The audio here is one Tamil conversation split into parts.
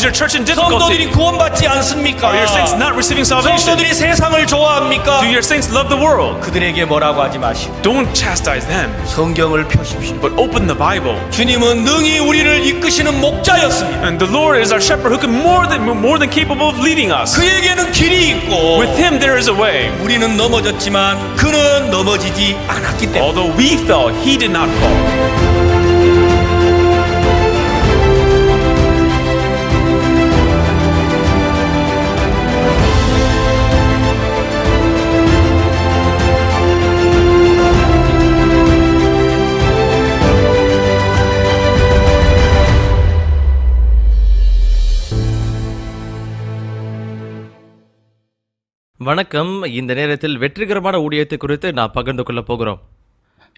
your church in difficulty? 성도들이 구원받지 않습니까? Are your saints not receiving salvation? 성도들이 세상을 좋아합니까? Do your saints love the world? 그들에게 뭐라고 하지 마시고 Don't chastise them, 성경을 펴십시오. but open the Bible. 주님은 능히 우리를 이끄시는 목자였습니다. And the Lord is our shepherd who can more than capable of leading us. 그에게는 길이 있고 With Him there is a way. 우리는 넘어졌지만 그는 넘어지지 않았기 때문에 Although we fell, He did not fall. வணக்கம். இந்த நேரத்தில் வெற்றிகரமான ஊழியத்தை குறித்து நான் பகிர்ந்து கொள்ள போகிறோம்.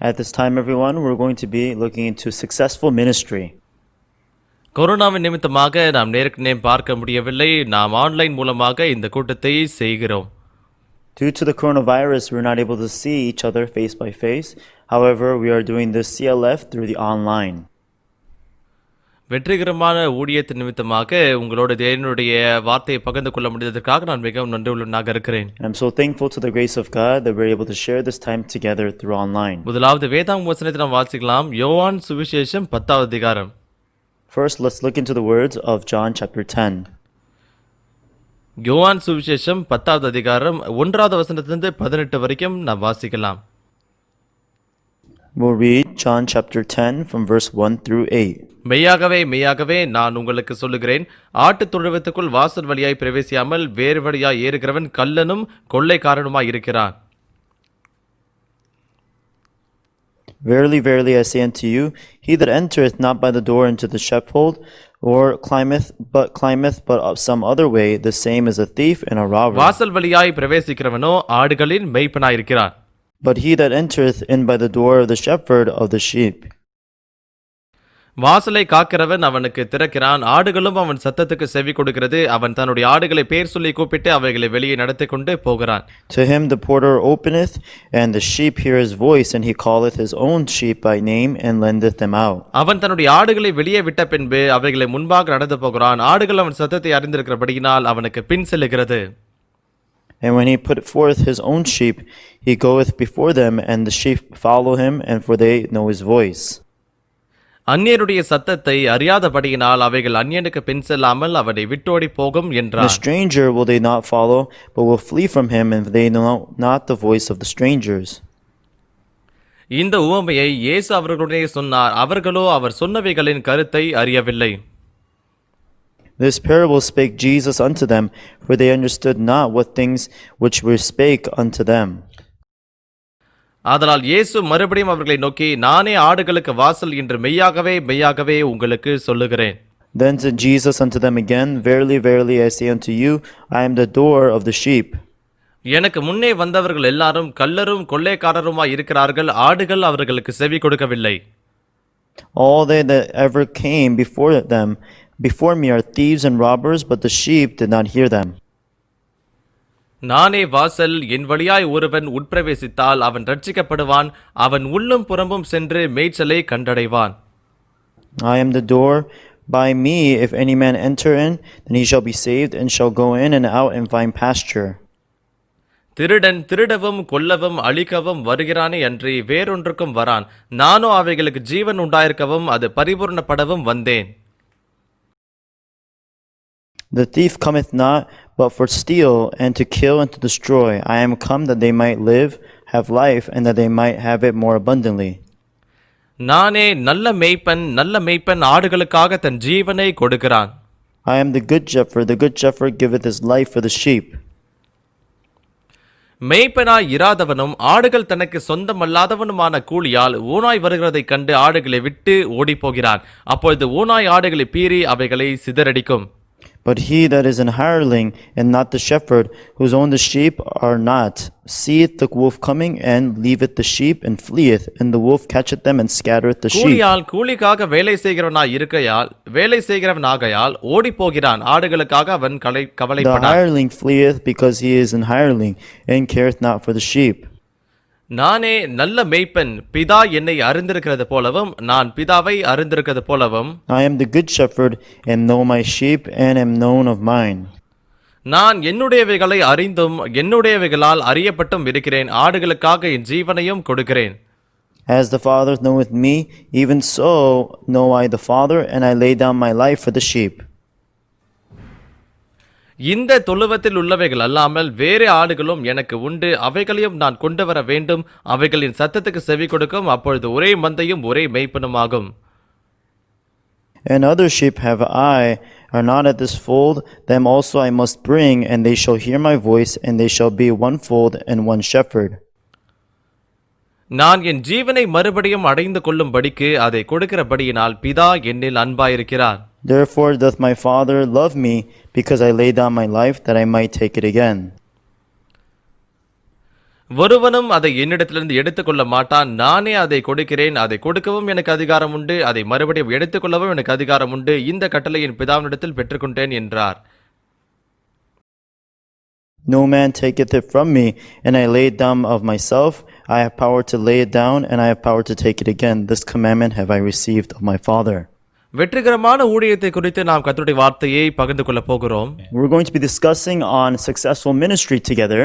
At this time, everyone, we're going to be looking into successful ministry. கொரோனாவின் நிமித்தமாக நாம் நேருக்கு நேர் பார்க்க முடியவில்லை. நாம் ஆன்லைன் மூலமாக இந்த கூட்டத்தை செய்கிறோம். Due to the coronavirus, we're not able to see each other face by face. However, we are doing this CLF through the online. வெற்றிகரமான ஊழியத்தின் நிமித்தமாக உங்களோட தேவனுடைய வார்த்தையை பகிர்ந்து கொள்ள முடிந்ததற்காக நான் மிகவும் நன்றியுள்ளவனாக இருக்கிறேன். I'm so thankful to the grace of God that we're able to share this time together through online. முதலாவது வேதாகம வசனத்தை நாம் வாசிக்கலாம். யோவான் சுவிசேஷம் 10வது அதிகாரம். First, let's look into the words of John chapter 10. யோவான் சுவிசேஷம் 10வது அதிகாரம் 1வது வசனத்திலிருந்து 18 வரைக்கும் நாம் வாசிக்கலாம். We'll read John chapter 10 from verse 1 through 8. மெய்யாகவே மெய்யாகவே நான் உங்களுக்கு சொல்லுகிறேன், ஆட்டுத் தொழுவத்துக்குள் வாசல் வழியாய் பிரவேசியாமல் வேறு வழியாய் ஏறுகிறவன் கள்ளனும் கொள்ளைக்காரனுமாய் இருக்கிறான். Verily, verily, I say unto you, he that entereth not by the door into the sheepfold, or climbeth but of some other way, the same is a thief and a robber. வாசல் வழியாய் பிரவேசிக்கிறவனோ ஆடுகளின் மேய்ப்பனாய் இருக்கிறான். But he that entereth in by the door of the shepherd of the sheep. வாசலை காக்கிறவன் அவனுக்கு திறக்கிறான், ஆடுகளும் அவன் சத்தத்துக்கு செவி கொடுக்கிறது. அவன் தன்னுடைய ஆடுகளை பேர் சொல்லி கூப்பிட்டு அவைகளை வெளியே நடத்தி கொண்டு போகிறான். To him the porter openeth, and the sheep hear his voice, and he calleth his own sheep by name, and lendeth them out. அவன் தன்னுடைய ஆடுகளை வெளியே விட்ட பின்பு அவைகளை முன்பாக நடந்து போகிறான். ஆடுகள் அவன் சத்தத்தை அறிந்திருக்கிறபடியினால் அவனுக்கு பின் செல்லுகிறது. And when he put forth his own sheep, he goeth before them, and the sheep follow him, and for they know his voice. அந்நியருடைய சத்தத்தை அறியாதபடியினால் அவைகள் அந்நியனுக்கு பின் செல்லாமல் அவனை விட்டோடி போகும் என்றார். The stranger will they not follow, but will flee from him, and they know not the voice of the strangers. இந்த உவமையை இயேசு அவர்களுடனே சொன்னார், அவர்களோ அவர் சொன்னவைகளின் கருத்தை அறியவில்லை. This parable spake Jesus unto them, for they understood not what things which were spake unto them. ஆதலால் இயேசு மறுபடியும் அவர்களை நோக்கி, நானே ஆடுகளுக்கு வாசல் என்று மெய்யாகவே மெய்யாகவே உங்களுக்கு சொல்லுகிறேன். Then said Jesus unto them again, Verily, verily, I say unto you, I am the door of the sheep. எனக்கு முன்னே வந்தவர்கள் எல்லாரும் கள்ளரும் கொள்ளைக்காரருமாய் இருக்கிறார்கள், ஆடுகள் அவர்களுக்கு செவி கொடுக்கவில்லை. All they that ever came before me are thieves and robbers, but the sheep did not hear them. நானே வாசல், என் வழியாய் ஒருவன் உட்பிரவேசித்தால் அவன் ரட்சிக்கப்படுவான், அவன் உள்ளும் புறம்பும் சென்று மேய்ச்சலை கண்டடைவான். I am the door. By me if any man enter in, then he shall be saved, and shall go in and out and find pasture. திருடன் திருடவும் கொல்லவும் அழிக்கவும் வருகிறானே அன்றி வேறொன்றுக்கும் வரான். நானோ அவைகளுக்கு ஜீவன் உண்டாயிருக்கவும் அது பரிபூர்ணப்படவும் வந்தேன். The thief cometh not, but for steal, and to kill, and to destroy. I am come that they might live, have life, and that they might have it more abundantly. நானே நல்ல மேய்ப்பன் ஆடுகளுக்காக தன் ஜீவனை கொடுக்கிறான். I am the good shepherd giveth his life for the sheep. மேய்ப்பனாய் இராதவனும் ஆடுகள் தனக்கு சொந்தமல்லாதவனுமான கூலியால் ஊனாய் வருகிறதைக் கண்டு ஆடுகளை விட்டு ஓடிப்போகிறான். அப்பொழுது ஊனாய் ஆடுகளை பீறி அவைகளை சிதறடிக்கும். But he that is an hireling, and not the shepherd, whose own the sheep are not, seeth the wolf coming, and leaveth the sheep, and fleeth, and the wolf catcheth them, and scattereth the sheep. கூலியால் கூலிக்காக வேலை செய்கிறவனாகையால் ஓடி போகிறான். ஆடுகளுக்காக அவன் The கவலைப்படான். hireling fleeth because he is an hireling, and careth not for the sheep. நானே நல்ல மேய்ப்பன், பிதா என்னை அறிந்திருக்கிறது போலவும் நான் பிதாவை அறிந்திருக்கிறது போலவும் I am the good shepherd and know my sheep and am known of mine. நான் என்னுடையவைகளை அறிந்தும் என்னுடையவைகளால் அறியப்பட்டும் இருக்கிறேன். ஆடுகளுக்காக என் ஜீவனையும் கொடுக்கிறேன். As the Father knoweth me, even so know I the Father, and I lay down my life for the sheep. இந்த தொழுவத்தில் உள்ளவைகள் அல்லாமல் வேறு ஆடுகளும் எனக்கு உண்டு, அவைகளையும் நான் கொண்டு வர வேண்டும். அவைகளின் சத்தத்துக்கு செவி கொடுக்கும், அப்பொழுது ஒரே மந்தையும் ஒரே மேய்ப்பனுமாகும். And other sheep have I, are not at this fold, them also I must bring, and they shall hear my voice, and they shall be one fold and one shepherd. நான் என் ஜீவனை மறுபடியும் அடைந்து கொள்ளும்படிக்கு அதை கொடுக்கிறபடியினால் பிதா என்னில் அன்பாயிருக்கிறார். Therefore doth my Father love me, because I lay down my life that I might take it again. ஒருவனும் அதை என்னிடத்திலிருந்து எடுத்துக்கொள்ள மாட்டான், நானே அதை கொடுக்கிறேன். அதை கொடுக்கவும் எனக்கு அதிகாரம் உண்டு, அதை மறுபடியும் எடுத்துக்கொள்ளவும் எனக்கு அதிகாரம் உண்டு. இந்த கட்டளையின் பிதாவினிடத்தில் பெற்றுக்கொண்டேன் என்றார். No man taketh it from me, and I lay it down of myself. I have power to lay it down, and I have power to take it again. This commandment have I received of my Father. வெற்றிகரமான ஊழியத்தை குறித்து நாம் கர்த்தருடைய வார்த்தையை பகிர்ந்து கொள்ள போகிறோம். We're going to be discussing on successful ministry together.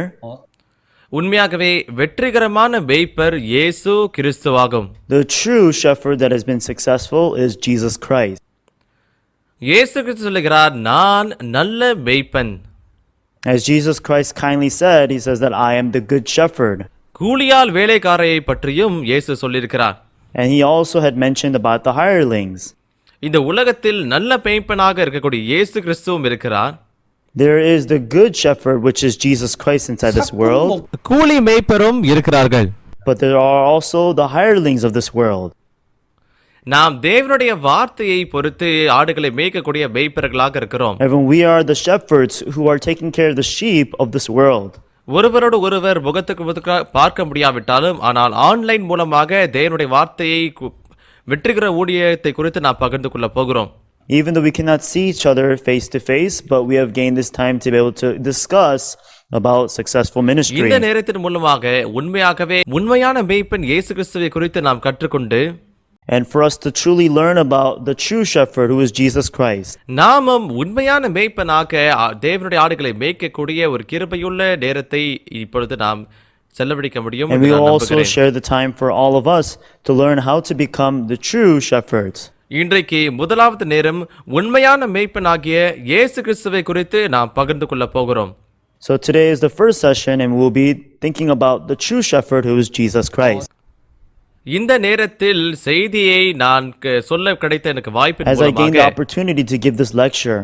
உண்மையாகவே வெற்றிகரமான மேய்ப்பர் இயேசு கிறிஸ்துவாகும். The true shepherd that has been successful is Jesus Christ. இயேசு கிறிஸ்து சொல்லுகிறார், நான் நல்ல மேய்ப்பன். As Jesus Christ kindly said, he says that I am the good shepherd. கூலியால் வேலைக்காரையை பற்றியும் இயேசு சொல்லியிருக்கிறார். And he also had mentioned about the hirelings. இந்த உலகத்தில் நல்ல மேய்ப்பனாக இருக்கக்கூடிய இயேசு கிறிஸ்துவும் இருக்கிறார். There is the good shepherd, which is Jesus Christ inside this world. கூலி மேய்ப்பரும் இருக்கிறார்கள். But there are also the hirelings of this world. நாம் தேவனுடைய வார்த்தையை பொறுத்து ஆடுகளை மேய்க்கக்கூடிய மேய்ப்பர்களாக இருக்கிறோம். And we are the shepherds who are taking care of the sheep of this world. ஒருவரோடு ஒருவர் முகத்துக்கு முகத்துக்கு பார்க்க முடியாவிட்டாலும், ஆனால் ஆன்லைன் மூலமாக தேவனுடைய வார்த்தையை வெற்றிகர ஊழியத்தை குறித்து நாம் பகிர்ந்து கொள்ள போகிறோம். Even though we cannot see each other face to face, but we have gained this time to be able to discuss about successful ministry. இந்த நேரத்தின் மூலமாக உண்மையாகவே உண்மையான மேய்ப்பன் இயேசு கிறிஸ்துவை குறித்து நாம் கற்றுக்கொண்டு, and for us to truly learn about the true shepherd who is Jesus Christ. நாமும் உண்மையான மேய்ப்பனாக தேவனுடைய ஆடுகளை மேய்க்கக்கூடிய ஒரு கிருபையுள்ள நேரத்தை இப்பொழுது நாம் செலவழிக்க முடியும். And we will also share the time for all of us to learn how to become the true shepherds. இன்றைக்கு முதலாவது நேரம் உண்மையான மேய்ப்பனாகிய இயேசு கிறிஸ்துவை குறித்து நாம் பகிர்ந்து கொள்ள போகிறோம். So today is the first session, and we'll be thinking about the true shepherd who is Jesus Christ. இந்த நேரத்தில் செய்தியை நான் சொல்ல கிடைத்த எனக்கு வாய்ப்பின் As I gained the மூலமாக opportunity to give this lecture,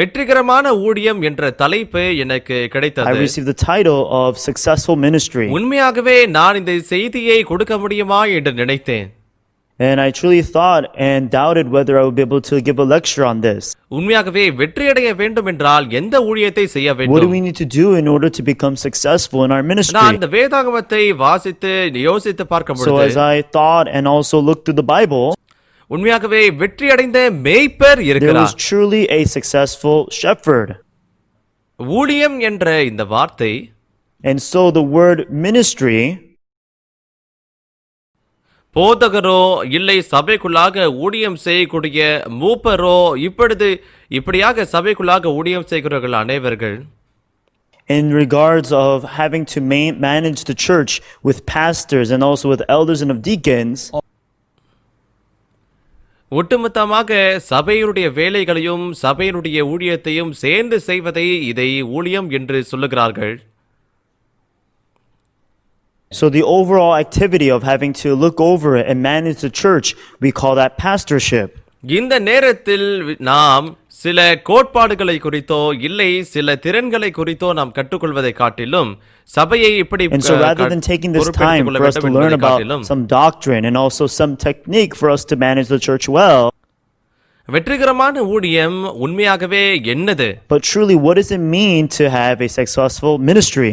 வெற்றிகரமான ஊழியம் என்ற தலைப்பு எனக்கு I கிடைத்தது. received the title of successful ministry. உண்மையாகவே நான் இந்த செய்தியை கொடுக்க முடியுமா என்று நினைத்தேன். And I truly thought and doubted whether I would be able to give a lecture on this. உண்மையாகவே வெற்றியடைய வேண்டும் என்றால் எந்த ஊழியத்தை செய்ய What do வேண்டும்? we need to do in order to become successful in our நான் ministry? இந்த வேதாகமத்தை வாசித்து யோசித்து பார்க்கும் So பொழுது as I thought and also looked through the Bible, உண்மையாகவே வெற்றியடைந்த மேய்ப்பர் there was இருக்கிறார். truly a successful shepherd. ஊழியம் என்ற இந்த வார்த்தை And so the word ministry, போதகரோ இல்லை சபைக்குள்ளாக ஊழியம் செய்யக்கூடிய மூப்பரோ இப்படியாக சபைக்குள்ளாக ஊழியம் செய்கிறவர்கள் அனைவர்கள் in regards of having to manage the church with pastors and also with elders and of deacons, ஒட்டுமொத்தமாக சபையினுடைய வேலைகளையும் சபையினுடைய ஊழியத்தையும் சேர்ந்து செய்வதை இதை ஊழியம் என்று சொல்லுகிறார்கள். so the overall activity of having to look over it and manage the church, we call that pastorship. இந்த நேரத்தில் நாம் சில கோட்பாடுகளை குறித்தோ இல்லை சில திறன்களை குறித்தோ நாம் கற்றுக்கொள்வதை காட்டிலும் சபையை எப்படி And so rather than taking this time for us to learn about some doctrine and also some technique for us to manage the church well, வெற்றிகரமான ஊழியம் உண்மையாகவே என்னது? but truly what does it mean to have a successful ministry?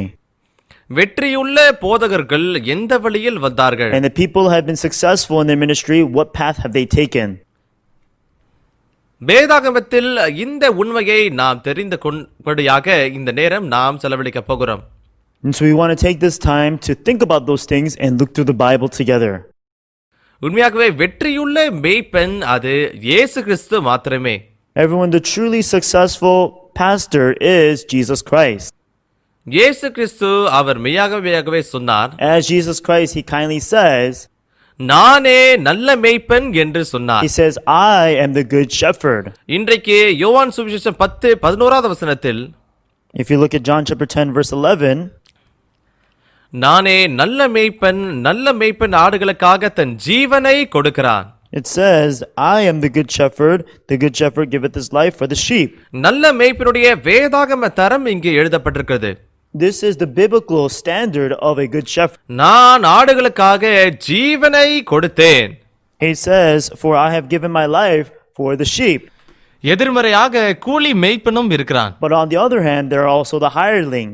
வெற்றியுள்ள போதகர்கள் எந்த வழியில் வந்தார்கள்? And the people who have been successful in their ministry, what path have they taken? வேதாகமத்தில் இந்த உண்மையை நாம் தெரிந்து கொள்படியாக இந்த நேரம் நாம் செலவழிக்க போகிறோம். And so we want to take this time to think about those things and look through the Bible together. உண்மையாகவே வெற்றியுள்ள மேய்ப்பன் அது இயேசு கிறிஸ்து மாத்திரமே. Everyone, the truly successful pastor is Jesus Christ. இயேசு கிறிஸ்து அவர் மெய்யாகவே சொன்னார், As Jesus Christ, he kindly says, நானே நல்ல மேய்ப்பன் என்று சொன்னார். he says, I am the good shepherd. இன்றைக்கு யோவான் சுவிசேஷம் 10:11 வசனத்தில், If you look at John chapter 10 verse 11, நானே நல்ல மேய்ப்பன் ஆடுகளுக்காக தன் ஜீவனை கொடுக்கிறான். it says, I am the good shepherd giveth his life for the sheep. நல்ல மேய்ப்பனுடைய வேதாகம தரம் இங்கே எழுதப்பட்டிருக்கிறது. This is the biblical standard of a good shepherd. நான் ஆடுகளுக்காக ஜீவனை கொடுத்தேன். He says, for I have given my life for the sheep. எதிர்மறையாக கூலி மேய்ப்பனும் இருக்கிறான். But on the other hand, there are also the hireling.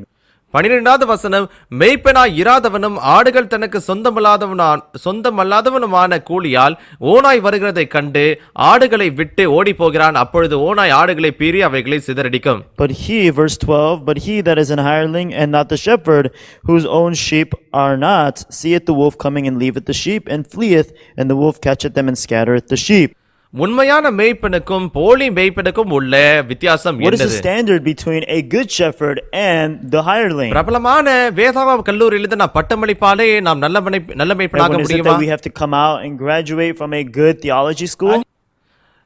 12வது வசனம், மேய்ப்பனாய் இராதவனும் ஆடுகள் தனக்கு சொந்தமல்லாதவனுமான கூலியால் ஓனாய் வருகிறதை கண்டு ஆடுகளை விட்டு ஓடி போகிறான். அப்பொழுது ஓனாய் ஆடுகளை பீறி அவைகளை சிதறடிக்கும். But he, verse 12, but he that is an hireling and not the shepherd, whose own sheep are not, seeth the wolf coming and leaveth the sheep and fleeth, and the wolf catcheth them and scattereth the sheep. உண்மையான மேய்ப்பனுக்கும் போலி மேய்ப்பனுக்கும் உள்ள வித்தியாசம் What is the என்னது? standard between a good shepherd and the hireling? பிரபலமான வேதாகம கல்லூரியிலிருந்து நான் பட்டமளிப்பாலே நாம் நல்ல மேய்ப்பனாக When is it முடியுமா? that we have to come out and graduate from a good theology school?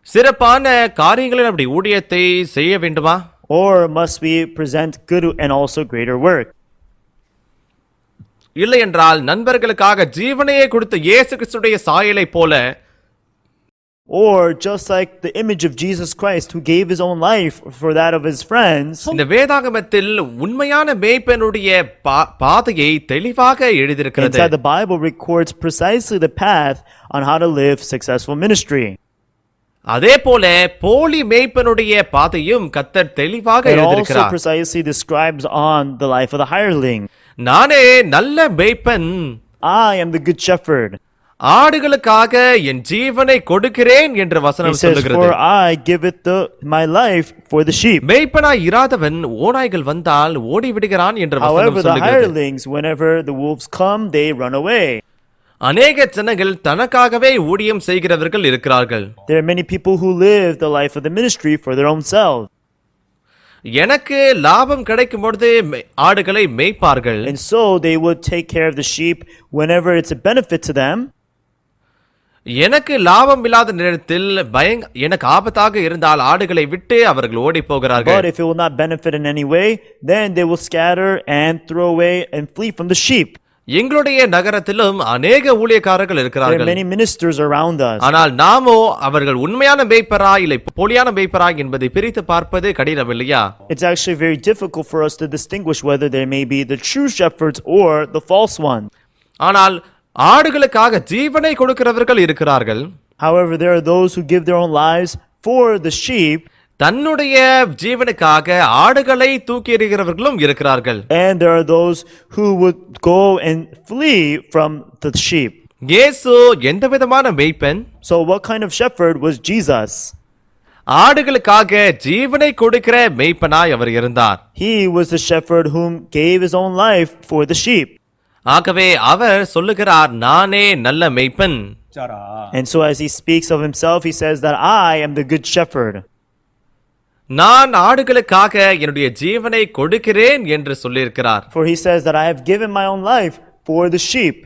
சிறப்பான காரியங்களில் அப்படி ஊழியத்தை செய்ய வேண்டுமா? Or must we present good and also greater work? இல்லை என்றால் நண்பர்களுக்காக ஜீவனையே கொடுத்த இயேசு கிறிஸ்துடைய சாயலை போல, Or just like the image of Jesus Christ who gave his own life for that of his friends, இந்த வேதாகமத்தில் உண்மையான மேய்ப்பனுடைய பாதையை தெளிவாக எழுதியிருக்கிறது. inside the Bible records precisely the path on how to live successful ministry. அதே போல போலி மேய்ப்பனுடைய பாதையும் கர்த்தர் தெளிவாக It also எழுதியிருக்கிறார். precisely describes on the life of the hireling. நானே நல்ல மேய்ப்பன், I am the good shepherd. ஆடுகளுக்காக என் ஜீவனை கொடுக்கிறேன் என்று He வசனம் says, சொல்லுகிறது. for I giveth my life for the sheep. மேய்ப்பனாய் இராதவன் ஓநாய்கள் வந்தால் ஓடி விடுகிறான் என்று வசனம் However, the சொல்லுகிறது. hirelings, whenever the wolves come, they run away. அநேக ஜனங்கள் தனக்காகவே ஊழியம் செய்கிறவர்கள் இருக்கிறார்கள். There are many people who live the life of the ministry for their own selves. எனக்கு லாபம் கிடைக்கும் பொழுது ஆடுகளை மேய்ப்பார்கள். And so they would take care of the sheep whenever it's a benefit to them. எனக்கு லாபம் இல்லாத நேரத்தில் எனக்கு ஆபத்தாக இருந்தால் ஆடுகளை விட்டு அவர்கள் ஓடி But போகிறார்கள். if it will not benefit in any way, then they will scatter and throw away and flee from the sheep. எங்களுடைய நகரத்திலும் அநேக ஊழியக்காரர்கள் There are இருக்கிறார்கள். many ministers around us. ஆனால் நாமோ அவர்கள் உண்மையான மேய்ப்பரா இல்லை போலியான மேய்ப்பரா என்பதை பிரித்து பார்ப்பது கடினம் இல்லையா? It's actually very difficult for us to distinguish whether there may be the true shepherds or the false ones. ஆனால் ஆடுகளுக்காக ஜீவனை கொடுக்கிறவர்கள் இருக்கிறார்கள். However, there are those who give their own lives for the sheep. தன்னுடைய ஜீவனுக்காக ஆடுகளை தூக்கி எறிகிறவர்களும் இருக்கிறார்கள். And there are those who would go and flee from the sheep. இயேசு எந்த விதமான மேய்ப்பன்? So what kind of shepherd was Jesus? ஆடுகளுக்காக ஜீவனை கொடுக்கிற மேய்ப்பனாய் அவர் இருந்தார். He was the shepherd whom gave his own life for the sheep. ஆகவே அவர் சொல்லுகிறார், நானே நல்ல மேய்ப்பன். And so as he speaks of himself, he says that I am the good shepherd. நான் ஆடுகளுக்காக என்னுடைய ஜீவனை கொடுக்கிறேன் என்று சொல்லியிருக்கிறார். For he says that I have given my own life for the sheep.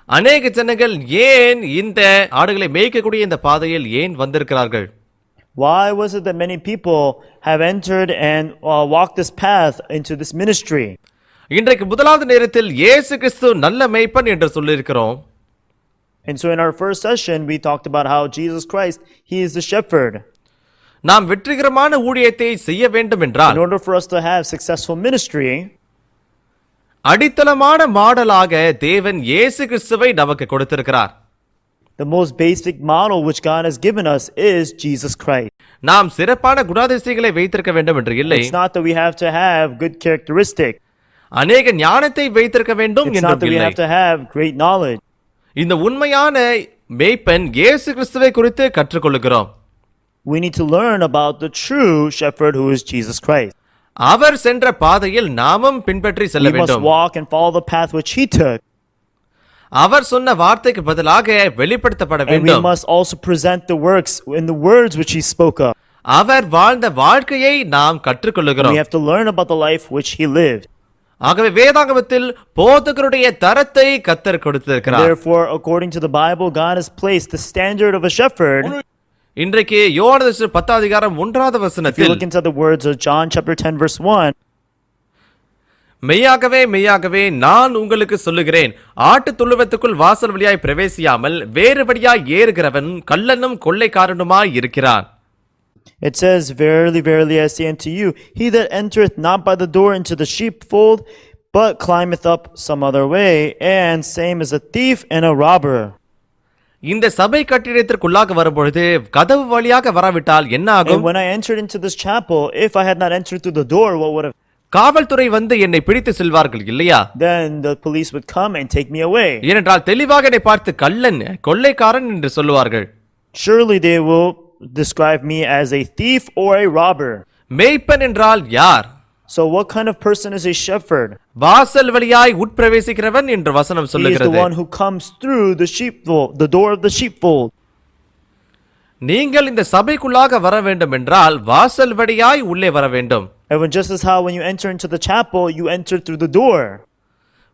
அநேக ஜனங்கள் ஏன் இந்த ஆடுகளை மேய்க்கக்கூடிய இந்த பாதையில் ஏன் வந்திருக்கிறார்கள்? Why was it that many people have entered and walked this path into this ministry? இன்றைக்கு முதலாவது நேரத்தில் இயேசு கிறிஸ்து நல்ல மேய்ப்பன் என்று சொல்லியிருக்கிறோம். And so in our first session, we talked about how Jesus Christ, he is the shepherd. நாம் வெற்றிகரமான ஊழியத்தை செய்ய வேண்டும் என்றால், In order for us to have successful ministry, அடித்தளமான மாடலாக தேவன் இயேசு கிறிஸ்துவை நமக்கு கொடுத்திருக்கிறார். the most basic model which God has given us is Jesus Christ. நாம் சிறப்பான குணாதிசயங்களை வைத்திருக்க வேண்டும் என்று இல்லை. It's not that we have to have good characteristics. அநேக ஞானத்தை வைத்திருக்க வேண்டும் It's not என்றும் that we இல்லை. have to have great knowledge. இந்த உண்மையான மேய்ப்பன் இயேசு கிறிஸ்துவை குறித்து கற்றுக்கொள்கிறோம். We need to learn about the true shepherd who is Jesus Christ. அவர் சென்ற பாதையில் நாமும் பின்பற்றி செல்ல We must வேண்டும். walk and follow the path which he took. அவர் சொன்ன வார்த்தைக்கு பதிலாக வெளிப்படுத்தப்பட And we வேண்டும். must also present the works in the words which he spoke of. அவர் வாழ்ந்த வாழ்க்கையை நாம் கற்றுக்கொள்ளுகிறோம். We have to learn about the life which he lived. ஆகவே வேதாகமத்தில் போதகருடைய தரத்தை கர்த்தர் கொடுத்திருக்கிறார். Therefore, according to the Bible, God has placed the standard of a shepherd. இன்றைக்கு யோவான் 10 அதிகாரம் 1வது If you வசனத்தில் look into the words of John chapter 10 verse 1, மெய்யாகவே மெய்யாகவே நான் உங்களுக்கு சொல்லுகிறேன், ஆட்டு தொழுவத்துக்குள் வாசல் வழியாய் பிரவேசியாமல் வேறு வழியாய் ஏறுகிறவன் கள்ளனும் கொள்ளைக்காரனுமாய் இருக்கிறான். it says, Verily, verily, I say unto you, he that entereth not by the door into the sheepfold, but climbeth up some other way, and same as a thief and a robber. இந்த சபை கட்டிடத்திற்குள்ளாக வரும்பொழுது கதவு வழியாக வராவிட்டால் என்ன And ஆகும்? when I entered into this chapel, if I had not entered through the door, what would have? காவல்துறை வந்து என்னை பிடித்து செல்வார்கள் இல்லையா? Then the police would come and take me away. ஏனென்றால் தெளிவாக என்னை பார்த்து கள்ளன் கொள்ளைக்காரன் என்று சொல்லுவார்கள். Surely they will describe me as a thief or a robber. மேய்ப்பன் என்றால் யார்? So what kind of person is a shepherd? வாசல் வழியாய் உட்பிரவேசிக்கிறவன் என்று வசனம் He is the சொல்லுகிறது. one who comes through the sheepfold, the door of the sheepfold. நீங்கள் இந்த சபைக்குள்ளாக வர வேண்டும் என்றால் வாசல் வழியாய் உள்ளே வர வேண்டும். And when just as how when you enter into the chapel, you enter through the door.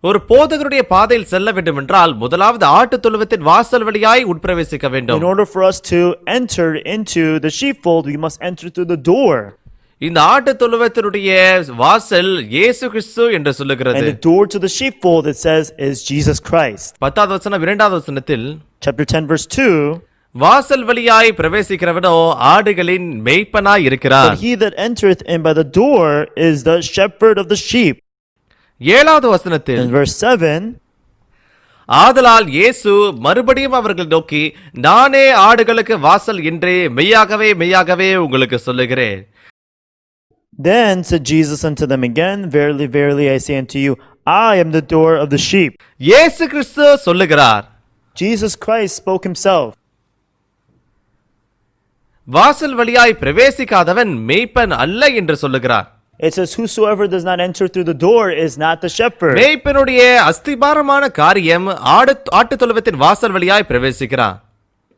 ஒரு போதகருடைய பாதையில் செல்ல வேண்டும் என்றால் முதலாவது ஆட்டு தொழுவத்தின் வாசல் வழியாய் உட்பிரவேசிக்க வேண்டும். In order for us to enter into the sheepfold, we must enter through the door. இந்த ஆட்டு தொழுவத்தினுடைய வாசல் இயேசு கிறிஸ்து என்று சொல்லுகிறது. And the door to the sheepfold, it says, is Jesus Christ. 10வது வசனம் 2வது வசனத்தில் Chapter 10 verse 2, வாசல் வழியாய் பிரவேசிக்கிறவனோ ஆடுகளின் மேய்ப்பனாய் இருக்கிறார். But he that entereth in by the door is the shepherd of the sheep. 7வது வசனத்தில் In verse 7, ஆதலால் இயேசு மறுபடியும் அவர்கள் நோக்கி, நானே ஆடுகளுக்கு வாசல் என்று மெய்யாகவே மெய்யாகவே உங்களுக்கு சொல்லுகிறேன். Then said Jesus unto them again, Verily, verily, I say unto you, I am the door of the sheep. இயேசு கிறிஸ்து சொல்லுகிறார். Jesus Christ spoke himself. வாசல் வழியாய் பிரவேசிக்காதவன் மேய்ப்பன் அல்ல என்று சொல்லுகிறார். It says, Whosoever does not enter through the door is not the shepherd. மேய்ப்பனுடைய அஸ்திபாரமான காரியம் ஆட்டு தொழுவத்தின் வாசல் வழியாய் பிரவேசிக்கிறான்.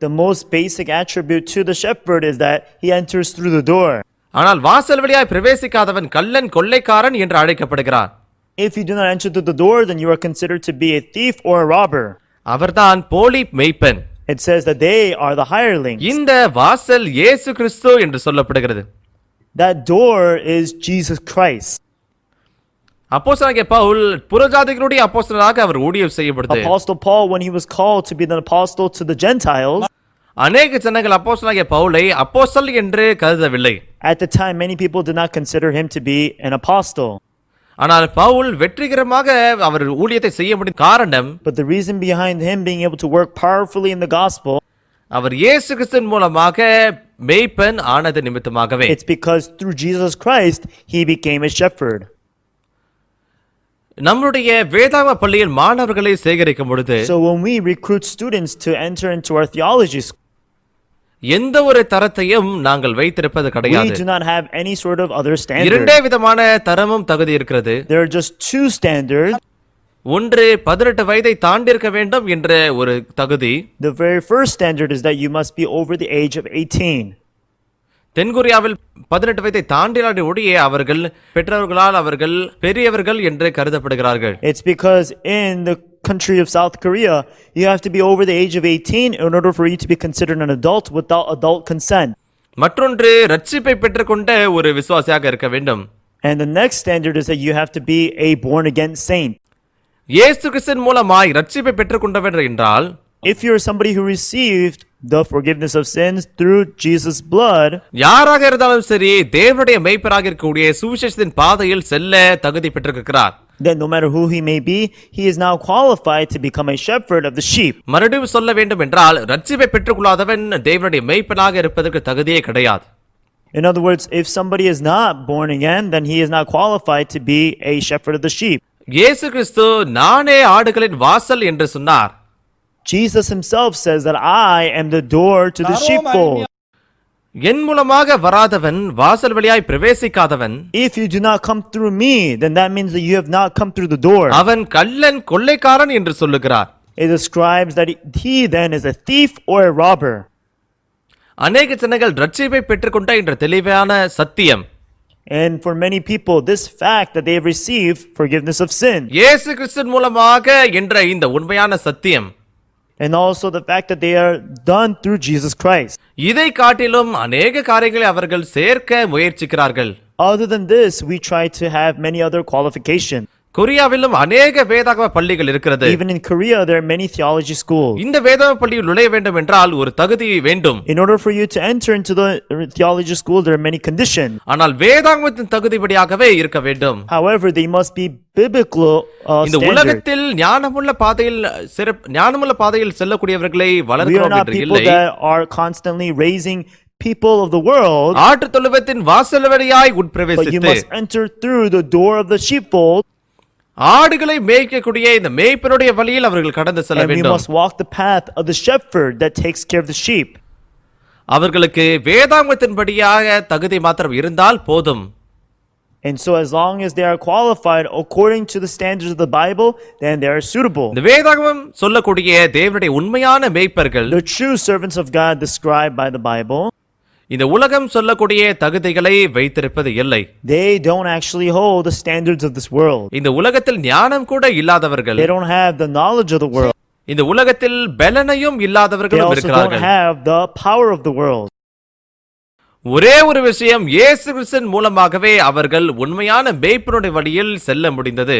The most basic attribute to the shepherd is that he enters through the door. ஆனால் வாசல் வழியாய் பிரவேசிக்காதவன் கள்ளன் கொள்ளைக்காரன் என்று அழைக்கப்படுகிறான். If you do not enter through the door, then you are considered to be a thief or a robber. அவர்தான் போலி மேய்ப்பன். It says that they are the hirelings. இந்த வாசல் இயேசு கிறிஸ்து என்று சொல்லப்படுகிறது. That door is Jesus Christ. அப்போஸ்தலனாகிய பவுல் புறஜாதிகளுடைய அப்போஸ்தலனாக அவர் ஊழியம் செய்யப்படுது. Apostle Paul, when he was called to be the apostle to the Gentiles, அநேக ஜனங்கள் அப்போஸ்தலனாகிய பவுலை அப்போஸ்தலன் என்று கருதவில்லை. at the time many people did not consider him to be an apostle. ஆனால் பவுல் வெற்றிகரமாக அவர் ஊழியத்தை செய்ய முடியும் காரணம் But the reason behind him being able to work powerfully in the gospel, அவர் இயேசு கிறிஸ்துவின் மூலமாக மேய்ப்பன் ஆனது நிமித்தமாகவே. it's because through Jesus Christ he became a shepherd. நம்முடைய வேதாகம பள்ளியில் மாணவர்களை சேகரிக்கும் பொழுது So when we recruit students to enter into our theology school, எந்த ஒரு தரத்தையும் நாங்கள் வைத்திருப்பது we கிடையாது. do not have any sort of other இரண்டே standard. விதமான தரமும் தகுதி இருக்கிறது. There are just two standards. ஒன்று 18 வயதை தாண்டிருக்க வேண்டும் என்ற ஒரு தகுதி. The very first standard is that you must be over the age of 18. தென்கொரியாவில் 18 வயதை தாண்டினாலே ஒழிய அவர்கள் பெற்றவர்களால் அவர்கள் பெரியவர்கள் என்று கருதப்படுகிறார்கள். It's because in the country of South Korea, you have to be over the age of 18 in order for you to be considered an adult without adult consent. மற்றொன்று ரட்சிப்பை பெற்றுக்கொண்ட ஒரு விசுவாசியாக இருக்க வேண்டும். And the next standard is that you have to be a born again saint. இயேசு கிறிஸ்துவின் மூலமாய் ரட்சிப்பை பெற்றுக்கொண்டவர் என்றால், If you're somebody who received the forgiveness of sins through Jesus' blood, யாராக இருந்தாலும் சரி தேவனுடைய மேய்ப்பராக இருக்கக்கூடிய சுவிசேஷத்தின் பாதையில் செல்ல தகுதி பெற்றிருக்கிறார். then no matter who he may be, he is now qualified to become a shepherd of the sheep. மறுபடியும் சொல்ல வேண்டும் என்றால் ரட்சிப்பை பெற்றுக்கொள்ளாதவன் தேவனுடைய மேய்ப்பனாக இருப்பதற்கு தகுதியே கிடையாது. In other words, if somebody is not born again, then he is not qualified to be a shepherd of the sheep. இயேசு கிறிஸ்து நானே ஆடுகளின் வாசல் என்று சொன்னார். Jesus himself says that I am the door to the sheepfold. என் மூலமாக வராதவன் வாசல் வழியாய் பிரவேசிக்காதவன் If you do not come through me, then that means that you have not come through the door. அவன் கள்ளன் கொள்ளைக்காரன் என்று சொல்லுகிறார். It describes that he then is a thief or a robber. அநேக ஜனங்கள் ரட்சிப்பை பெற்றுக்கொண்ட என்ற தெளிவான சத்தியம், And for many people, this fact that they have received forgiveness of sin, இயேசு கிறிஸ்துவின் மூலமாக என்ற இந்த உண்மையான சத்தியம், and also the fact that they are done through Jesus Christ. இதை காட்டிலும் அநேக காரியங்களை அவர்கள் சேர்க்க முயற்சிக்கிறார்கள். Other than this, we try to have many other qualifications. கொரியாவிலும் அநேக வேதாகம பள்ளிகள் இருக்கிறது. Even in Korea, there are many theology schools. இந்த வேதாகம பள்ளியில் நுழைய வேண்டும் என்றால் ஒரு தகுதி வேண்டும். In order for you to enter into the theology school, there are many conditions. ஆனால் வேதாகமத்தின் தகுதிபடியாகவே இருக்க வேண்டும். However, they must be biblical இந்த standard. உலகத்தில் ஞானமுள்ள பாதையில் செல்லக்கூடியவர்களை We are வளர்க்கிறோம் not என்று people இல்லை. that are constantly raising people of the world, ஆட்டு தொழுவத்தின் வாசல் வழியாய் but you உட்பிரவேசித்து must enter through the door of the sheepfold, ஆடுகளை மேய்க்கக்கூடிய இந்த மேய்ப்பனுடைய வழியில் அவர்கள் கடந்து செல்ல and we வேண்டும். must walk the path of the shepherd that takes care of the sheep. அவர்களுக்கு வேதாகமத்தின்படியாக தகுதி மாத்திரம் இருந்தால் போதும். And so as long as they are qualified according to the standards of the Bible, then they are suitable. இந்த வேதாகமம் சொல்லக்கூடிய தேவனுடைய உண்மையான மேய்ப்பர்கள் The true servants of God described by the Bible, இந்த உலகம் சொல்லக்கூடிய தகுதிகளை வைத்திருப்பது இல்லை. they don't actually hold the standards of this world. இந்த உலகத்தில் ஞானம் கூட இல்லாதவர்கள், They don't have the knowledge of the world. இந்த உலகத்தில் பலனையும் They இல்லாதவர்களும் also don't இருக்கிறார்கள். have the power of the world. ஒரே ஒரு விஷயம், இயேசு கிறிஸ்துவின் மூலமாகவே அவர்கள் உண்மையான மேய்ப்பனுடைய வழியில் செல்ல முடிந்தது.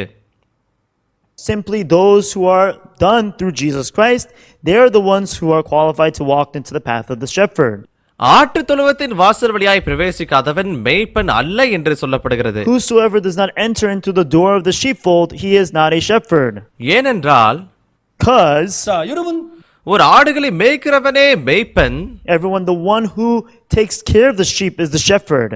Simply those who are done through Jesus Christ, they are the ones who are qualified to walk into the path of the shepherd. ஆட்டு தொழுவத்தின் வாசல் வழியாய் பிரவேசிக்காதவன் மேய்ப்பன் அல்ல என்று சொல்லப்படுகிறது. Whosoever does not enter into the door of the sheepfold, he is not a shepherd. ஏனென்றால் Because 자, 여러분 ஒரு ஆடுகளை மேய்க்கிறவனே மேய்ப்பன், everyone, the one who takes care of the sheep is the shepherd.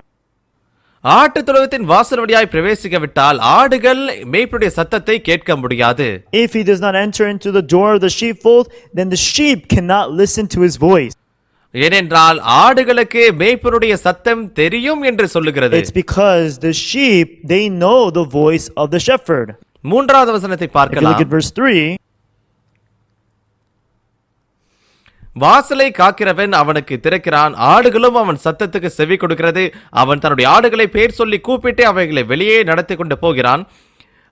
ஆட்டு தொழுவத்தின் வாசல் வழியாய் பிரவேசிக்கவிட்டால் ஆடுகள் மேய்ப்பனுடைய சத்தத்தை கேட்க முடியாது. If he does not enter into the door of the sheepfold, then the sheep cannot listen to his voice. ஏனென்றால் ஆடுகளுக்கு மேய்ப்பனுடைய சத்தம் தெரியும் என்று சொல்லுகிறது. It's because the sheep, they know the voice of the shepherd. மூன்றாவது வசனத்தை If you look பார்க்கலாம். at verse 3, வாசலை காக்கிறவன் அவனுக்கு திறக்கிறான், ஆடுகளும் அவன் சத்தத்துக்கு செவி கொடுக்கிறது. அவன் தன்னுடைய ஆடுகளை பேர் சொல்லி கூப்பிட்டு அவைகளை வெளியே நடத்தி கொண்டு போகிறான்.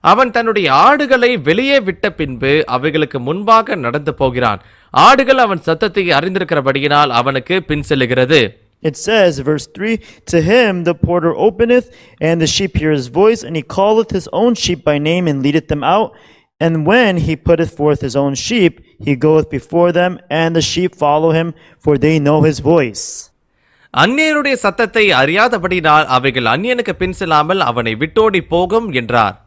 அவன் தன்னுடைய ஆடுகளை வெளியே விட்ட பின்பு அவைகளுக்கு முன்பாக நடந்து போகிறான். ஆடுகள் அவன் சத்தத்தை அறிந்திருக்கிறபடியினால் அவனுக்கு பின் செல்லுகிறது. it says, verse 3, to him the porter openeth, and the sheep hear his voice, and he calleth his own sheep by name, and leadeth them out. And when he putteth forth his own sheep, he goeth before them, and the sheep follow him, for they know his voice. அந்நியனுடைய சத்தத்தை அறியாதபடினால் அவைகள் அந்நியனுக்கு பின் செல்லாமல் அவனை விட்டோடி போகும் என்றார்.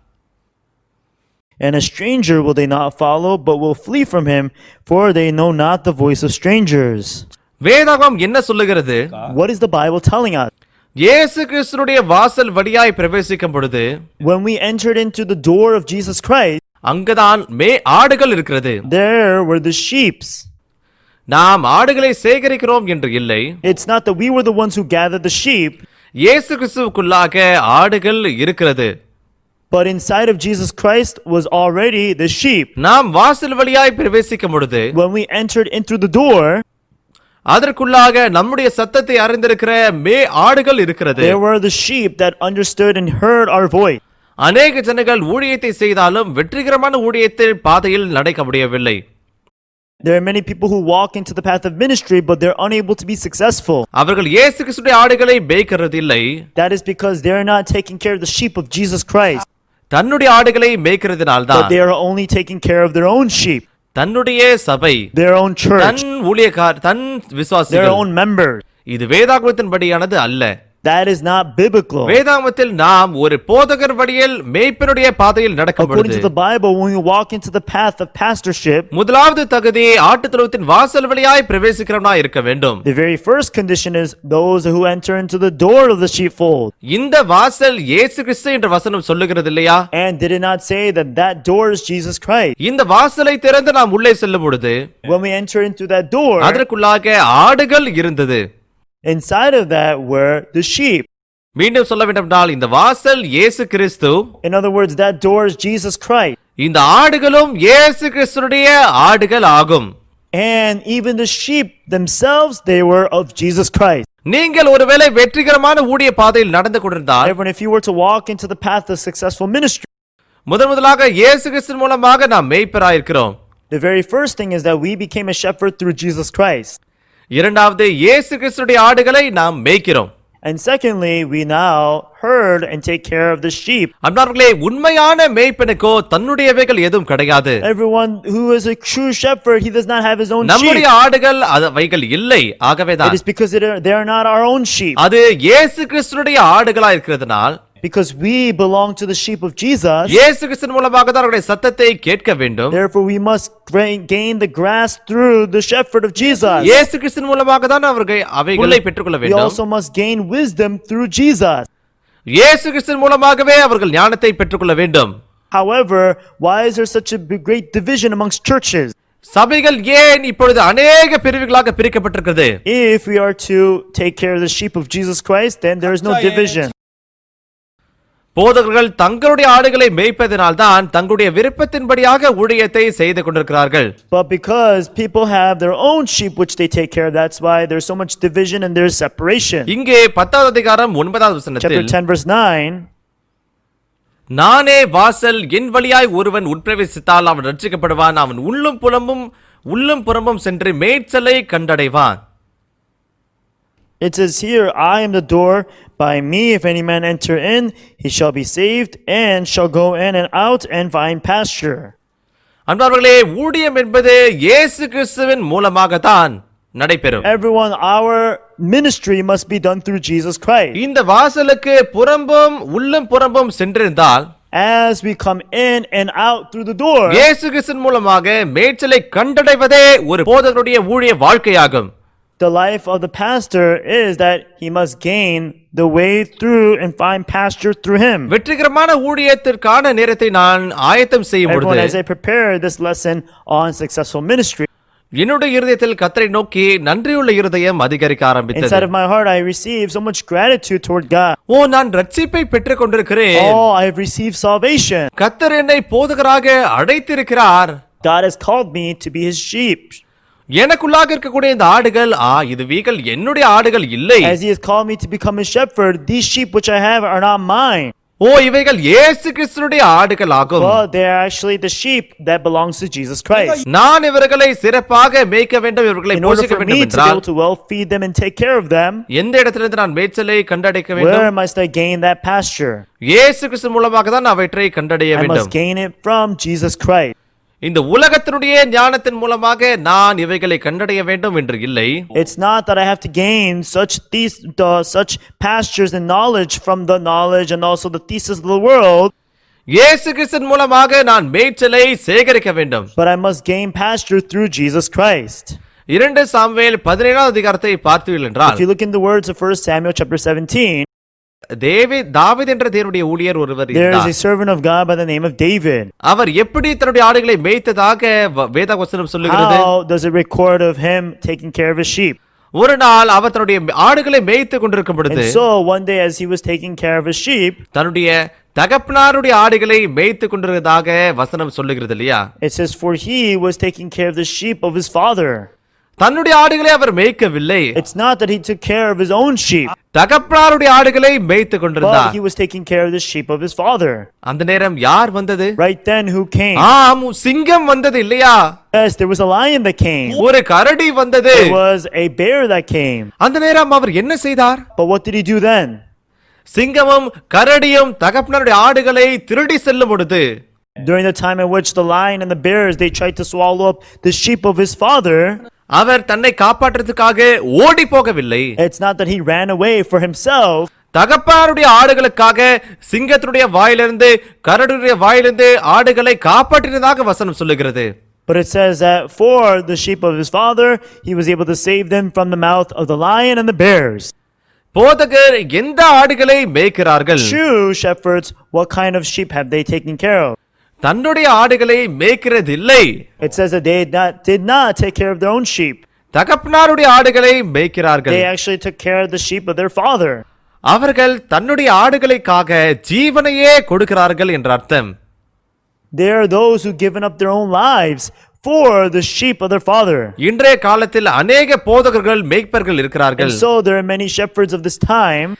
And a stranger will they not follow, but will flee from him, for they know not the voice of strangers. வேதாகமம் என்ன சொல்லுகிறது? What is the Bible telling us? இயேசு கிறிஸ்துவினுடைய வாசல் வழியாய் பிரவேசிக்கும் பொழுது When we entered into the door of Jesus Christ, அங்குதான் ஆடுகள் இருக்கிறது. there were the sheeps. நாம் ஆடுகளை சேகரிக்கிறோம் என்று இல்லை. It's not that we were the ones who gathered the sheep, இயேசு கிறிஸ்துவுக்குள்ளாக ஆடுகள் இருக்கிறது. but inside of Jesus Christ was already the sheep. நாம் வாசல் வழியாய் பிரவேசிக்கும் பொழுது When we entered into the door, அதற்குள்ளாக நம்முடைய சத்தத்தை அறிந்திருக்கிற ஆடுகள் இருக்கிறது. there were the sheep that understood and heard our voice. அநேக ஜனங்கள் ஊழியத்தை செய்தாலும் வெற்றிகரமான ஊழியத்தை பாதையில் நடக்க முடியவில்லை. There are many people who walk into the path of ministry, but they're unable to be successful. அவர்கள் இயேசு கிறிஸ்துவின் ஆடுகளை மேய்க்கிறதில்லை. That is because they're not taking care of the sheep of Jesus Christ, தன்னுடைய ஆடுகளை மேய்க்கிறதுனால்தான் but they are only taking care of their own sheep, தன்னுடைய சபை, their own church, than ஊழியக்கார், than their விசுவாசிகள். own members. இது வேதாகமத்தின்படியானது அல்ல. That is not biblical. வேதாகமத்தில் நாம் ஒரு போதகர் வழியில் மேய்ப்பனுடைய பாதையில் நடக்கும் According பொழுது to the Bible, when we walk into the path of pastorship, முதலாவது தகுதி ஆட்டு தொழுவத்தின் வாசல் வழியாய் பிரவேசிக்கிறவனாய் இருக்க வேண்டும். the very first condition is those who enter into the door of the sheepfold. இந்த வாசல் இயேசு கிறிஸ்து என்ற வசனம் சொல்லுகிறது இல்லையா? And did it not say that that door is Jesus Christ? இந்த வாசலை திறந்து நாம் உள்ளே செல்லும் பொழுது When we enter into that door, அதற்குள்ளாக ஆடுகள் இருந்தது. Inside of that were the sheep. மீண்டும் சொல்ல வேண்டுமென்றால் இந்த வாசல் இயேசு கிறிஸ்து, In other words, that door is Jesus Christ. இந்த ஆடுகளும் இயேசு கிறிஸ்துடைய ஆடுகள் ஆகும். And even the sheep themselves, they were of Jesus Christ. நீங்கள் ஒருவேளை வெற்றிகரமான ஊழிய பாதையில் நடந்து கொண்டிருந்தால், Everyone, if you were to walk into the path of successful ministry, முதலாக இயேசு கிறிஸ்து மூலமாக நாம் மேய்ப்பராயிருக்கிறோம். the very first thing is that we became a shepherd through Jesus Christ. இரண்டாவது, இயேசு கிறிஸ்துடைய ஆடுகளை நாம் மேய்க்கிறோம். And secondly, we now herd and take care of the sheep. அன்பார்களே, உண்மையான மேய்ப்பனுக்கோ தன்னுடையவைகள் எதுவும் கிடையாது. Everyone who is a true shepherd, he does not have his own sheep. நம்முடைய ஆடுகள் அவைகள் இல்லை. ஆகவேதான் It is because they are not our own sheep. அது இயேசு கிறிஸ்துடைய ஆடுகளா இருக்கிறதுனால், Because we belong to the sheep of Jesus, இயேசு கிறிஸ்து மூலமாக தான் அவருடைய சத்தத்தை கேட்க வேண்டும். therefore we must gain the grass through the shepherd of Jesus. இயேசு கிறிஸ்து மூலமாக தான் அவைகளை பெற்றுக்கொள்ள We வேண்டும். also must gain wisdom through Jesus. இயேசு கிறிஸ்து மூலமாகவே அவர்கள் ஞானத்தை பெற்றுக்கொள்ள வேண்டும். However, why is there such a great division amongst churches? சபைகள் ஏன் இப்பொழுது அநேக பிரிவுகளாக பிரிக்கப்பட்டிருக்கிறது? If we are to take care of the sheep of Jesus Christ, then there is no division. போதகர்கள் தங்களுடைய ஆடுகளை மேய்ப்பதனால் தான் தங்களுடைய விருப்பத்தின்படியாக ஊழியத்தை செய்து கொண்டிருக்கிறார்கள். But because people have their own sheep which they take care of, that's why there's so much division and there's separation. இங்கே 10வது அதிகாரம் 9வது Chapter வசனத்தில், 10 verse 9, நானே வாசல், என் வழியாய் ஒருவன் உட்பிரவேசித்தால் அவன் ரட்சிக்கப்படுவான், அவன் உள்ளும் புறமும் சென்று மேய்ச்சலை கண்டடைவான். it says here, I am the door. By me, if any man enter in, he shall be saved, and shall go in and out and find pasture. அன்பார்களே, ஊழியம் என்பது இயேசு கிறிஸ்துவின் மூலமாகத்தான் நடைபெறும். Everyone, our ministry must be done through Jesus Christ. இந்த வாசலுக்கு புறம்பும் சென்றிருந்தால், As we come in and out through the door, இயேசு கிறிஸ்துவின் மூலமாக மேய்ச்சலை கண்டடைவதே ஒரு போதகருடைய ஊழிய வாழ்க்கையாகும். the life of the pastor is that he must gain the way through and find pasture through him. வெற்றிகரமான ஊழியத்திற்கான நேரத்தை நான் ஆயத்தம் செய்யும் Everyone, பொழுது, as I prepare this lesson on successful ministry, என்னுடைய இருதயத்தில் கர்த்தரை நோக்கி நன்றியுள்ள இருதயம் அதிகரிக்க inside ஆரம்பித்தது. of my heart I receive so much gratitude toward God. நான் ரட்சிப்பை பெற்றுக் கொண்டிருக்கிறேன். I have received salvation. கர்த்தர் என்னை போதகராக அழைத்திருக்கிறார். God has called me to be his sheep. எனக்குள்ளாக இருக்கக்கூடிய இந்த ஆடுகள் இதுவீகள் என்னுடைய ஆடுகள் இல்லை. As he has called me to become a shepherd, these sheep which I have are not mine. இவைகள் இயேசு கிறிஸ்துடைய ஆடுகள் ஆகும். But they are actually the sheep that belongs to Jesus Christ. நான் இவர்களை சிறப்பாக மேய்க்க வேண்டும், இவர்களை In order போஷிக்க for வேண்டும் me to be என்றால், able to well feed them and take care of them, எந்த இடத்திலிருந்து நான் மேய்ச்சலை கண்டடைக்க where வேண்டும்? must I gain that pasture? இயேசு கிறிஸ்து மூலமாக தான் அவற்றை கண்டடைய I must வேண்டும். gain it from Jesus Christ. இந்த உலகத்தினுடைய ஞானத்தின் மூலமாக நான் இவைகளை கண்டடைய வேண்டும் என்று இல்லை. It's not that I have to gain such pastures and knowledge from the knowledge and also the thesis of the world. இயேசு கிறிஸ்துவின் மூலமாக நான் மேய்ச்சலை சேகரிக்க வேண்டும். But I must gain pasture through Jesus Christ. 2 Samuel 17வது அதிகாரத்தை பார்த்தீர்கள் என்றால், If you look in the words of 1 Samuel chapter 17, தாவீது என்ற தேவனுடைய ஊழியர் ஒருவர் there is a இருந்தார். servant of God by the name of David. அவர் எப்படி தன்னுடைய ஆடுகளை மேய்த்ததாக வேதவசனம் சொல்லுகிறது. How does it record of him taking care of his sheep? ஒரு நாள் அவர் தன்னுடைய ஆடுகளை மேய்த்து கொண்டிருக்கும் பொழுது, And so one day as he was taking care of his sheep, தன்னுடைய தகப்பனாருடைய ஆடுகளை மேய்த்து கொண்டிருந்ததாக வசனம் சொல்லுகிறது இல்லையா? it says, for he was taking care of the sheep of his father. தன்னுடைய ஆடுகளை அவர் மேய்க்கவில்லை. It's not that he took care of his own sheep, தகப்பனாருடைய ஆடுகளை மேய்த்து but கொண்டிருந்தார். he was taking care of the sheep of his father. அந்த நேரம் யார் வந்தது? Right then, who came? சிங்கம் வந்தது இல்லையா? Yes, there was a lion that came. ஒரு கரடி வந்தது. There was a bear that came. அந்த நேரம் அவர் என்ன செய்தார்? But what did he do then? சிங்கமும் கரடியும் தகப்பனாருடைய ஆடுகளை திருடி செல்லும் பொழுது, During the time in which the lion and the bears, they tried to swallow up the sheep of his father, அவர் தன்னை காப்பாற்றுவதற்காக ஓடி போகவில்லை. it's not that he ran away for himself. தகப்பனாருடைய ஆடுகளுக்காக சிங்கத்தினுடைய வாயிலிருந்து கரடியுடைய வாயிலிருந்து ஆடுகளை காப்பாற்றினதாக வசனம் சொல்லுகிறது. But it says that for the sheep of his father, he was able to save them from the mouth of the lion and the bears. போதகர் எந்த ஆடுகளை மேய்க்கிறார்கள்? True shepherds, what kind of sheep have they taken care of? தன்னுடைய ஆடுகளை மேய்க்கிறது இல்லை. It says that they did not take care of their own sheep. தகப்பனாருடைய ஆடுகளை மேய்க்கிறார்கள். They actually took care of the sheep of their father. அவர்கள் தன்னுடைய ஆடுகளுக்காக ஜீவனையே கொடுக்கிறார்கள் என்ற அர்த்தம். They are those who given up their own lives for the sheep of their father. இன்றைய காலத்தில் அநேக போதகர்கள் மேய்ப்பர்கள் இருக்கிறார்கள். And so there are many shepherds of this time.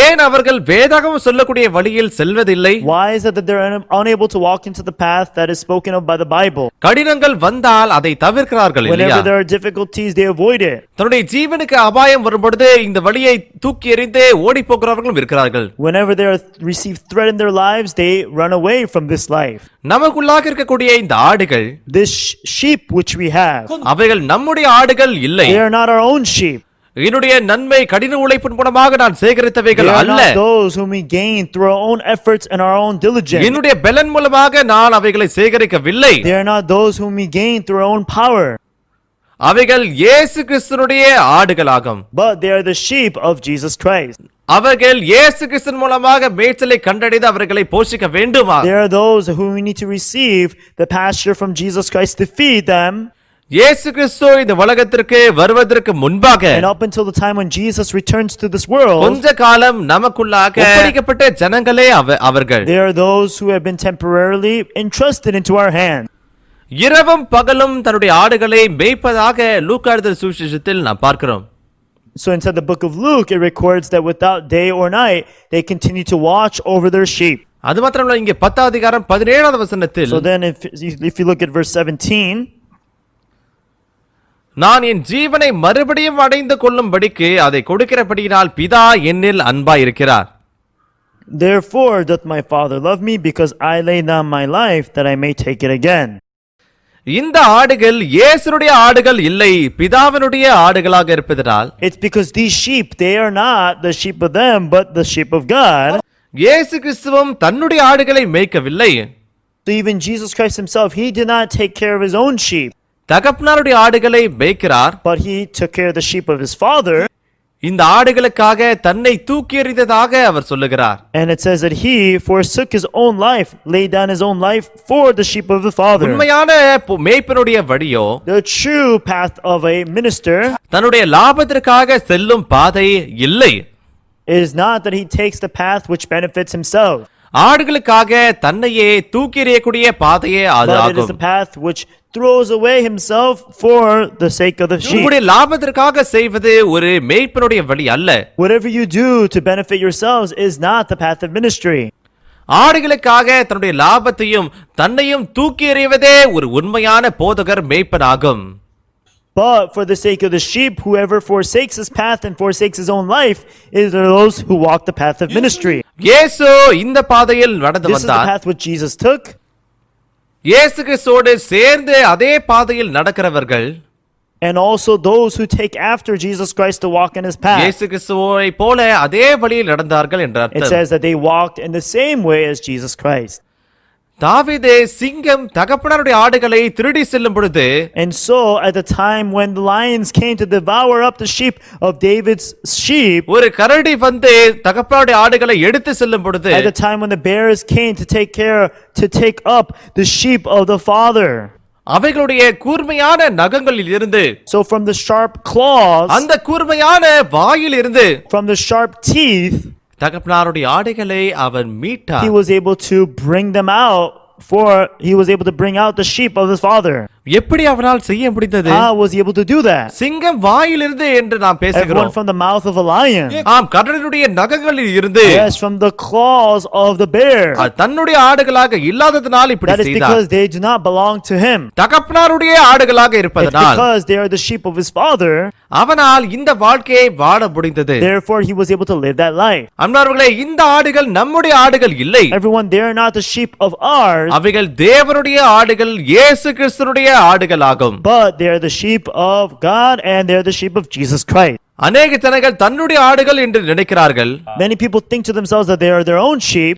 ஏன் அவர்கள் வேதாகமம் சொல்லக்கூடிய வழியில் செல்வதில்லை? Why is it that they're unable to walk into the path that is spoken of by the Bible? கடினங்கள் வந்தால் அதை தவிர்க்கிறார்கள் இல்லையா? Whenever there are difficulties, they avoid it. தன்னுடைய ஜீவனுக்கு அபாயம் வரும்பொழுது இந்த வழியை தூக்கி எறிந்து ஓடி போகிறவர்களும் இருக்கிறார்கள். Whenever they receive threat in their lives, they run away from this life. நமக்குள்ளாக இருக்கக்கூடிய இந்த ஆடுகள், This sheep which we have, அவைகள் நம்முடைய ஆடுகள் இல்லை. they are not our own sheep. என்னுடைய நன்மை கடின உழைப்பின் மூலமாக நான் சேகரித்தவைகள் They are அல்ல. not those whom we gain through our own efforts and our own diligence. என்னுடைய பலன் மூலமாக நான் அவைகளை சேகரிக்கவில்லை. They are not those whom we gain through our own power. அவைகள் இயேசு கிறிஸ்துவினுடைய ஆடுகளாகும். But they are the sheep of Jesus Christ. அவர்கள் இயேசு கிறிஸ்து மூலமாக மேய்ச்சலை கண்டடைந்து அவர்களை போஷிக்க வேண்டுமா? They are those who we need to receive the pasture from Jesus Christ to feed them. இயேசு கிறிஸ்து இந்த உலகத்திற்கு வருவதற்கு முன்பாக And up until the time when Jesus returns to this world, கொஞ்ச காலம் நமக்குள்ளாக ஒப்படைக்கப்பட்ட ஜனங்களே அவர்கள். they are those who have been temporarily entrusted into our hand. இரவும் பகலும் தன்னுடைய ஆடுகளை மேய்ப்பதாக லூக்கா எழுதின சுவிசேஷத்தில் நாம் பார்க்கிறோம். So inside the book of Luke, it records that without day or night, they continue to watch over their sheep. அது மாத்திரமல்ல, இங்கே 10 அதிகாரம் 17வது வசனத்தில், So then if you look at verse 17, நான் என் ஜீவனை மறுபடியும் அடைந்து கொள்ளும்படிக்கு அதை கொடுக்கிறபடியினால் பிதா என்னில் அன்பாயிருக்கிறார். therefore doth my Father love me, because I lay down my life that I may take it again. இந்த ஆடுகள் இயேசுனுடைய ஆடுகள் இல்லை, பிதாவினுடைய ஆடுகளாக இருப்பதனால், It's because these sheep, they are not the sheep of them, but the sheep of God. இயேசு கிறிஸ்துவும் தன்னுடைய ஆடுகளை மேய்க்கவில்லை. So even Jesus Christ himself, he did not take care of his own sheep, தகப்பனாருடைய ஆடுகளை மேய்க்கிறார். but he took care of the sheep of his Father. இந்த ஆடுகளுக்காக தன்னை தூக்கி எறிந்ததாக அவர் சொல்லுகிறார். And it says that he forsook his own life, laid down his own life for the sheep of the Father. உண்மையான மேய்ப்பனுடைய வழியோ, The true path of a minister தன்னுடைய லாபத்திற்காக செல்லும் பாதை இல்லை. is not that he takes the path which benefits himself, ஆடுகளுக்காக தன்னையே தூக்கி எறியக்கூடிய பாதையே அது but it is ஆகும். the path which throws away himself for the sake of the sheep. உங்களுடைய லாபத்திற்காக செய்வது ஒரு மேய்ப்பனுடைய வழி அல்ல. Whatever you do to benefit yourselves is not the path of ministry. ஆடுகளுக்காக தன்னுடைய லாபத்தையும் தன்னையும் தூக்கி எறிவதே ஒரு உண்மையான போதகர் மேய்ப்பனாகும். But for the sake of the sheep, whoever forsakes his path and forsakes his own life is those who walk the path of ministry. இயேசு இந்த பாதையில் நடந்து This is the வந்தார். path which Jesus took. இயேசு கிறிஸ்துவோடு சேர்ந்து அதே பாதையில் நடக்கிறவர்கள், And also those who take after Jesus Christ to walk in his path. இயேசு கிறிஸ்துவை போல அதே வழியில் நடந்தார்கள் என்ற It அர்த்தம். says that they walked in the same way as Jesus Christ. தாவீது சிங்கம் தகப்பனாருடைய ஆடுகளை திருடி செல்லும் பொழுது, And so at the time when the lions came to devour up the sheep of David's sheep, ஒரு கரடி வந்து தகப்பனாருடைய ஆடுகளை எடுத்து செல்லும் பொழுது, at the time when the bears came to take up the sheep of the father, அவைகளுடைய கூர்மையான நகங்களில் இருந்து, so from the sharp claws, அந்த கூர்மையான வாயில் இருந்து from the sharp teeth, தகப்பனாருடைய ஆடுகளை அவன் மீட்டார். he was able to bring them out, he was able to bring out the sheep of his father. எப்படி அவனால் செய்ய முடிந்தது? How was he able to do that? சிங்கம் வாயிலிருந்து என்று நாம் Everyone பேசுகிறோம். from the mouth of a lion. ஆம், கடலினுடைய நகங்களில் இருந்து. Yes, from the claws of the bear. தன்னுடைய ஆடுகளாக இல்லாததனால் இப்படி That is செய்தார். because they do not belong to him. தகப்பனாருடைய ஆடுகளாக It's இருப்பதனால் because they are the sheep of his father. அவனால் இந்த வாழ்க்கையை வாழ முடிந்தது. Therefore, he was able to live that life. அன்பார்வர்களே, இந்த ஆடுகள் நம்முடைய ஆடுகள் இல்லை. Everyone, they are not the sheep of ours, அவைகள் தேவனுடைய ஆடுகள், இயேசு கிறிஸ்துவினுடைய ஆடுகள் ஆகும். but they are the sheep of God and they are the sheep of Jesus Christ. அநேக ஜனங்கள் தன்னுடைய ஆடுகள் என்று நினைக்கிறார்கள். Many people think to themselves that they are their own sheep,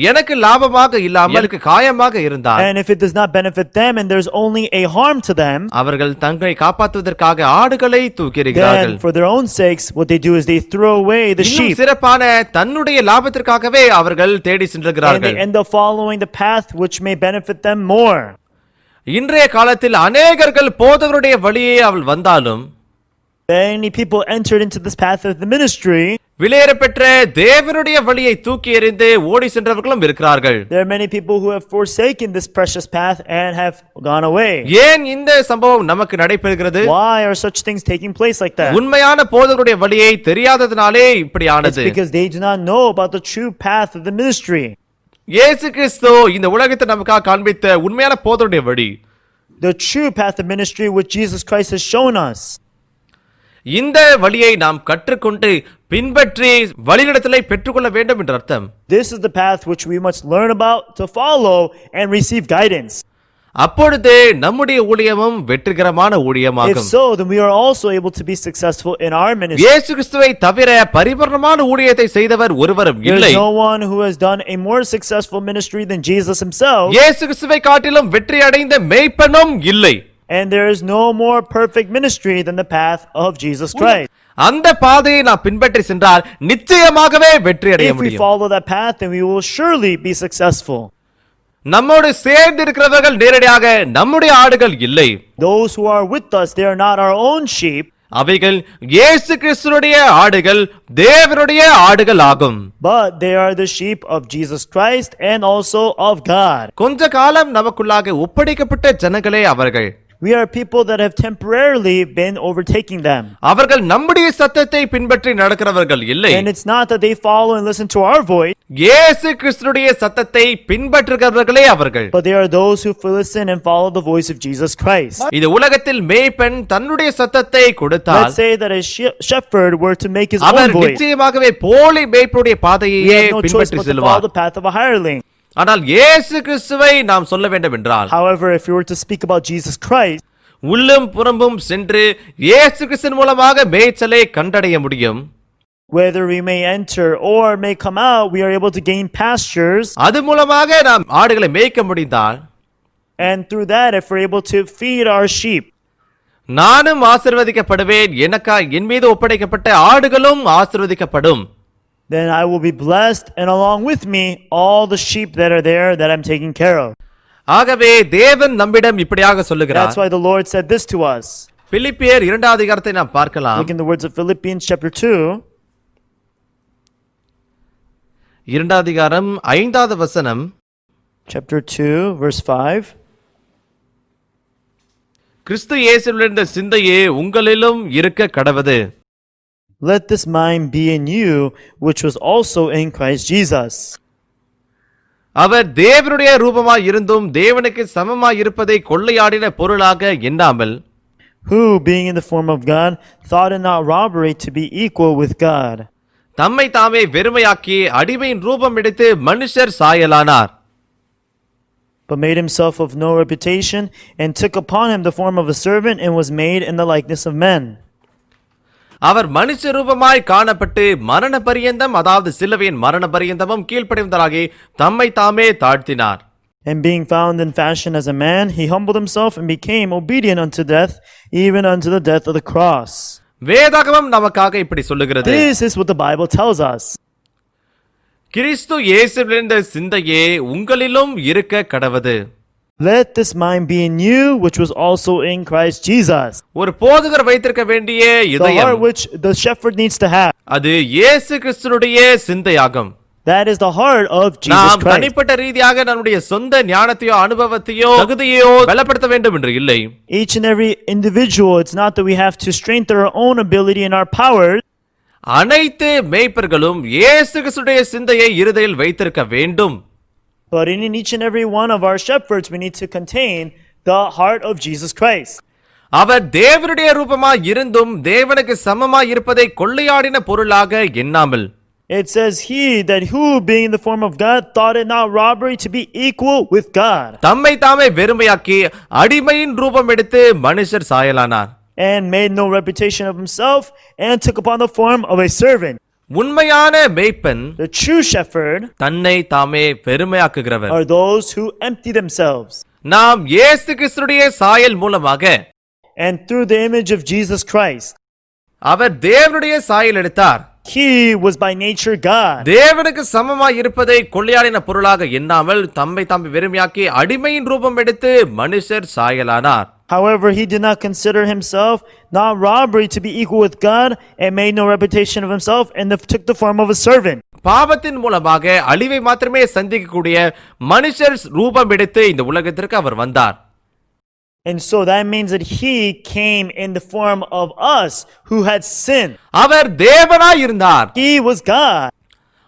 எனக்கு லாபமாக இல்லாமல் எனக்கு காயமாக இருந்தால், and if it does not benefit them and there's only a harm to them, அவர்கள் தங்களை காப்பாற்றுவதற்காக ஆடுகளை தூக்கி எறிகிறார்கள். then for their own sakes, what they do is they throw away the இன்னும் sheep, சிறப்பான தன்னுடைய லாபத்திற்காகவே அவர்கள் தேடி and சென்றுகிறார்கள். they end up following the path which may benefit them more. இன்றைய காலத்தில் அநேகர்கள் போதகருடைய வழியே அவள் வந்தாலும், Many people entered into this path of the ministry. வெளியேறப்பெற்ற தேவனுடைய வழியை தூக்கி எறிந்து ஓடி சென்றவர்களும் இருக்கிறார்கள். There are many people who have forsaken this precious path and have gone away. ஏன் இந்த சம்பவம் நமக்கு நடைபெறுகிறது? Why are such things taking place like that? உண்மையான போதகருடைய வழியை தெரியாததினாலே இப்படி It's ஆனது. because they do not know about the true path of the ministry. இயேசு கிறிஸ்து இந்த உலகத்தை நமக்காக காண்பித்த உண்மையான போதகருடைய வழி. The true path of ministry which Jesus Christ has shown us. இந்த வழியை நாம் கற்றுக்கொண்டு பின்பற்றி வழிநடத்தலை பெற்றுக்கொள்ள வேண்டும் என்ற அர்த்தம். This is the path which we must learn about to follow and receive guidance. அப்பொழுது நம்முடைய ஊழியமும் வெற்றிகரமான If ஊழியமாகும். so, then we are also able to be successful in our ministry. இயேசு கிறிஸ்துவை தவிர பரிபூர்ணமான ஊழியத்தை செய்தவர் ஒருவரும் There இல்லை. is no one who has done a more successful ministry than Jesus himself, இயேசு கிறிஸ்துவை காட்டிலும் வெற்றி அடைந்த மேய்ப்பனும் இல்லை. and there is no more perfect ministry than the path of Jesus Christ. அந்த பாதையை நாம் பின்பற்றி சென்றால் நிச்சயமாகவே வெற்றி அடைய If we முடியும். follow that path, then we will surely be successful. நம்மோடு சேர்ந்து இருக்கிறவர்கள் நேரடியாக நம்முடைய ஆடுகள் இல்லை. Those who are with us, they are not our own sheep, அவைகள் இயேசு கிறிஸ்துவுடைய ஆடுகள், தேவனுடைய ஆடுகள் ஆகும். but they are the sheep of Jesus Christ and also of God. கொஞ்ச காலம் நமக்குள்ளாக ஒப்படைக்கப்பட்ட ஜனங்களே அவர்கள். We are people that have temporarily been overtaking them. அவர்கள் நம்முடைய சத்தத்தை பின்பற்றி நடக்கிறவர்கள் இல்லை. And it's not that they follow and listen to our voice, இயேசு கிறிஸ்துவுடைய சத்தத்தை பின்பற்றுகிறவர்களே அவர்கள். but they are those who listen and follow the voice of Jesus Christ. இது உலகத்தில் மேய்ப்பன் தன்னுடைய சத்தத்தை கொடுத்தால் Let's say that a shepherd were to make his our own voice. நிச்சயமாகவே போலி மேய்ப்பனுடைய We பாதையையே have no choice பின்பற்றி but to follow செல்வார். the path of a hireling. ஆனால் இயேசு கிறிஸ்துவை நாம் சொல்ல வேண்டும் என்றால் However, if we were to speak about Jesus Christ, உள்ளும் புறம்பும் சென்று இயேசு கிறிஸ்துவின் மூலமாக மேய்ச்சலை கண்டடைய முடியும். whether we may enter or may come out, we are able to gain pastures, அது மூலமாக நாம் ஆடுகளை மேய்க்க முடிந்தால் and through that, if we're able to feed our sheep, நானும் ஆசீர்வதிக்கப்படுவேன், எனக்கா என் மீது ஒப்படைக்கப்பட்ட ஆடுகளும் ஆசீர்வதிக்கப்படும். then I will be blessed, and along with me, all the sheep that are there that I'm taking care of. ஆகவே தேவன் நம்மிடம் இப்படியாக சொல்லுகிறார். That's why the Lord said this to us. பிலிப்பியர் 2 அதிகாரத்தை நாம் பார்க்கலாம். Look in the words of Philippians chapter 2. 2 அதிகாரம் 5வது வசனம். Chapter 2, verse 5. கிறிஸ்து இயேசுவில் இருந்த சிந்தையே உங்களிலும் இருக்க கடவது. Let this mind be in you, which was also in Christ Jesus. அவர் தேவனுடைய ரூபமாய் இருந்தும் தேவனுக்கு சமமாய் இருப்பதை கொள்ளையாடின பொருளாக எண்ணாமல், who, being in the form of God, thought it not robbery to be equal with God, தம்மை தாமே வெறுமையாக்கி அடிமையின் ரூபம் எடுத்து மனுஷர் சாயலானார். but made himself of no reputation, and took upon him the form of a servant, and was made in the likeness of men. அவர் மனுஷ ரூபமாய் காணப்பட்டு மரண பரியந்தம், அதாவது சிலுவையின் மரண பரியந்தமும் கீழ்ப்படிந்தவராகி தம்மை தாமே தாழ்த்தினார். And being found in fashion as a man, he humbled himself and became obedient unto death, even unto the death of the cross. வேதாகமம் நமக்காக இப்படி சொல்லுகிறது. This is what the Bible tells us. கிறிஸ்து இயேசுவில் இருந்த சிந்தையே உங்களிலும் இருக்க கடவது. Let this mind be in you, which was also in Christ Jesus. ஒரு போதகர் வைத்திருக்க வேண்டிய The இதயம், heart which the shepherd needs to have. அது இயேசு கிறிஸ்துனுடைய சிந்தையாகும். That is the heart of Jesus நாம் Christ. தனிப்பட்ட ரீதியாக நம்முடைய சொந்த ஞானத்தையோ அனுபவத்தையோ தகுதியோ பலப்படுத்த வேண்டும் என்று இல்லை. Each and every individual, it's not that we have to strengthen our own ability and our power. அனைத்து மேய்ப்பர்களும் இயேசு கிறிஸ்துடைய சிந்தையை இருதயில் வைத்திருக்க வேண்டும். But in each and every one of our shepherds, we need to contain the heart of Jesus Christ. அவர் தேவனுடைய ரூபமாய் இருந்தும் தேவனுக்கு சமமாய் இருப்பதை கொள்ளையாடின பொருளாக எண்ணாமல், It says he that who, being in the form of God, thought it not robbery to be equal with God, தம்மை தாமே வெறுமையாக்கி அடிமையின் ரூபம் எடுத்து மனுஷர் சாயலானார். and made no reputation of himself, and took upon the form of a servant. உண்மையான மேய்ப்பன் The true shepherd தன்னை தாமே பெருமையாக்குகிறவர். are those who empty themselves. நாம் இயேசு கிறிஸ்துடைய சாயல் மூலமாக, And through the image of Jesus Christ, அவர் தேவனுடைய சாயல் எடுத்தார். he was by nature God. தேவனுக்கு சமமாய் இருப்பதை கொள்ளையாடின பொருளாக எண்ணாமல் தம்மை தாமே வெறுமையாக்கி அடிமையின் ரூபம் எடுத்து மனுஷர் சாயலானார். However, he did not consider himself not robbery to be equal with God, and made no reputation of himself, and took the form of a servant. பாவத்தின் மூலமாக அழிவை மாத்திரமே சந்திக்கக்கூடிய மனுஷர் ரூபம் எடுத்து இந்த உலகத்திற்கு அவர் வந்தார். And so that means that he came in the form of us who had sinned. அவர் தேவனாய் இருந்தார். He was God.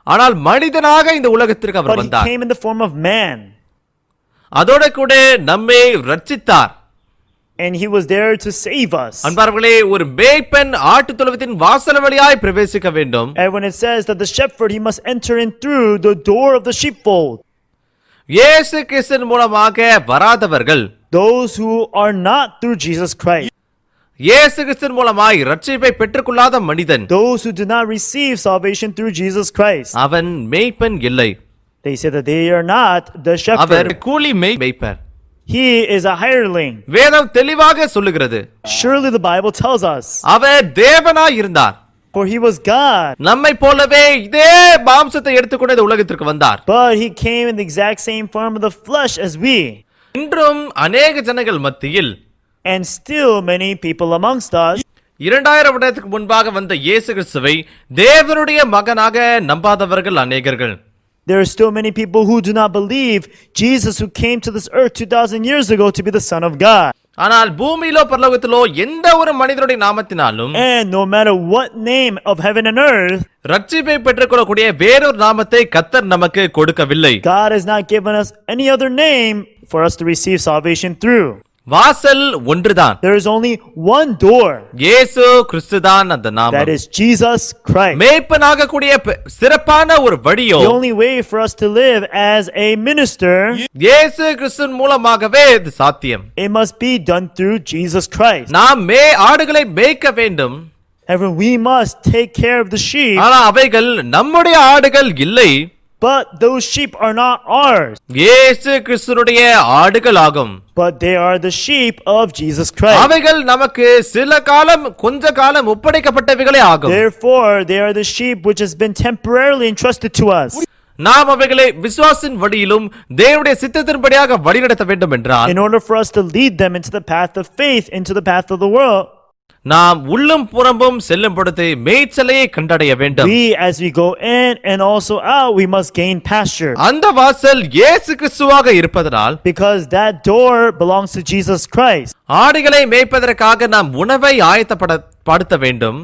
ஆனால் மனிதனாக இந்த உலகத்திற்கு அவர் But he வந்தார். came in the form of man. அதோட கூட நம்மை ரட்சித்தார். And he was there to save us. அன்பார்களே, ஒரு மேய்ப்பன் ஆட்டு தொழுவத்தின் வாசல் வழியாய் பிரவேசிக்க வேண்டும். And when it says that the shepherd, he must enter in through the door of the sheepfold. இயேசு கிறிஸ்துவின் மூலமாக வராதவர்கள், Those who are not through Jesus Christ. இயேசு கிறிஸ்துவின் மூலமாய் ரட்சிப்பை பெற்றுக்கொள்ளாத மனிதன், Those who do not receive salvation through Jesus Christ. அவன் மேய்ப்பன் இல்லை. They say that they are not the our shepherd. கூலி மேய்ப்பர். He is a hireling. வேதம் தெளிவாக சொல்லுகிறது, Surely the Bible tells us. அவர் தேவனாய் இருந்தார். For he was God. நம்மை போலவே இதே மாம்சத்தை எடுத்துக்கொண்டு இந்த உலகத்திற்கு வந்தார். But he came in the exact same form of the flesh as we. இன்றும் அநேக ஜனங்கள் மத்தியில் And still many people amongst us, 2000 வருடத்துக்கு முன்பாக வந்த இயேசு கிறிஸ்துவை தேவனுடைய மகனாக நம்பாதவர்கள் அநேகர்கள். there are still many people who do not believe Jesus, who came to this earth 2000 years ago to be the Son of God. ஆனால் பூமியிலோ பரலோகத்திலோ எந்த ஒரு மனிதனுடைய நாமத்தினாலும் And no matter what name of heaven and earth, ரட்சிப்பை பெற்றுக்கொள்ளக்கூடிய வேறொரு நாமத்தை கர்த்தர் நமக்கு கொடுக்கவில்லை. God has not given us any other name for us to receive salvation through. வாசல் ஒன்றுதான். There is only one door. இயேசு கிறிஸ்துதான் அந்த That நாமம். is Jesus Christ. மேய்ப்பனாக கூடிய சிறப்பான ஒரு வழியோ The only way for us to live as a minister, இயேசு கிறிஸ்துவின் மூலமாகவே இது சாத்தியம். it must be done through Jesus Christ. நாம் ஆடுகளை மேய்க்க வேண்டும். And we must take care of the sheep, ஆனா அவைகள் நம்முடைய ஆடுகள் இல்லை. but those sheep are not ours. இயேசு கிறிஸ்துனுடைய ஆடுகள் ஆகும். But they are the sheep of Jesus Christ. அவைகள் நமக்கு சில காலம் கொஞ்ச காலம் ஒப்படைக்கப்பட்டவைகளே ஆகும். Therefore, they are the sheep which has been temporarily entrusted to us. நாம் அவைகளை விசுவாசின் வழியிலும் தேவனுடைய சித்தத்தின்படியாக வழிநடத்த வேண்டும் என்றால், In order for us to lead them into the path of faith, into the path of the world, நாம் உள்ளும் புறம்பும் செல்லும் பொழுது மேய்ச்சலையை கண்டடைய வேண்டும். we, as we go in and also out, we must gain pasture. அந்த வாசல் இயேசு கிறிஸ்துவாக இருப்பதனால், Because that door belongs to Jesus Christ. ஆடுகளை மேய்ப்பதற்காக நாம் உணவை ஆயத்தப்படுத்த வேண்டும்.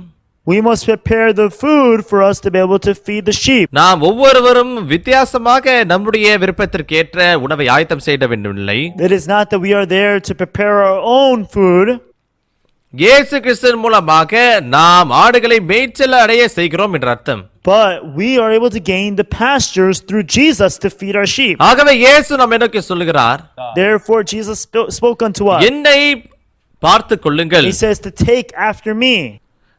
We must prepare the food for us to be able to feed the sheep. நாம் ஒவ்வொருவரும் வித்தியாசமாக நம்முடைய விருப்பத்திற்கு ஏற்ற உணவை ஆயத்தம் செய்ய வேண்டுமில்லை. It is not that we are there to prepare our own food. இயேசு கிறிஸ்துவின் மூலமாக நாம் ஆடுகளை மேய்ச்சல் அடைய செய்கிறோம் என்ற அர்த்தம். But we are able to gain the pastures through Jesus to feed our sheep. ஆகவே இயேசு நம்ம எனக்கு சொல்லுகிறார், Therefore Jesus spoke unto us. என்னை பார்த்துக் கொள்ளுங்கள். He says to take after me.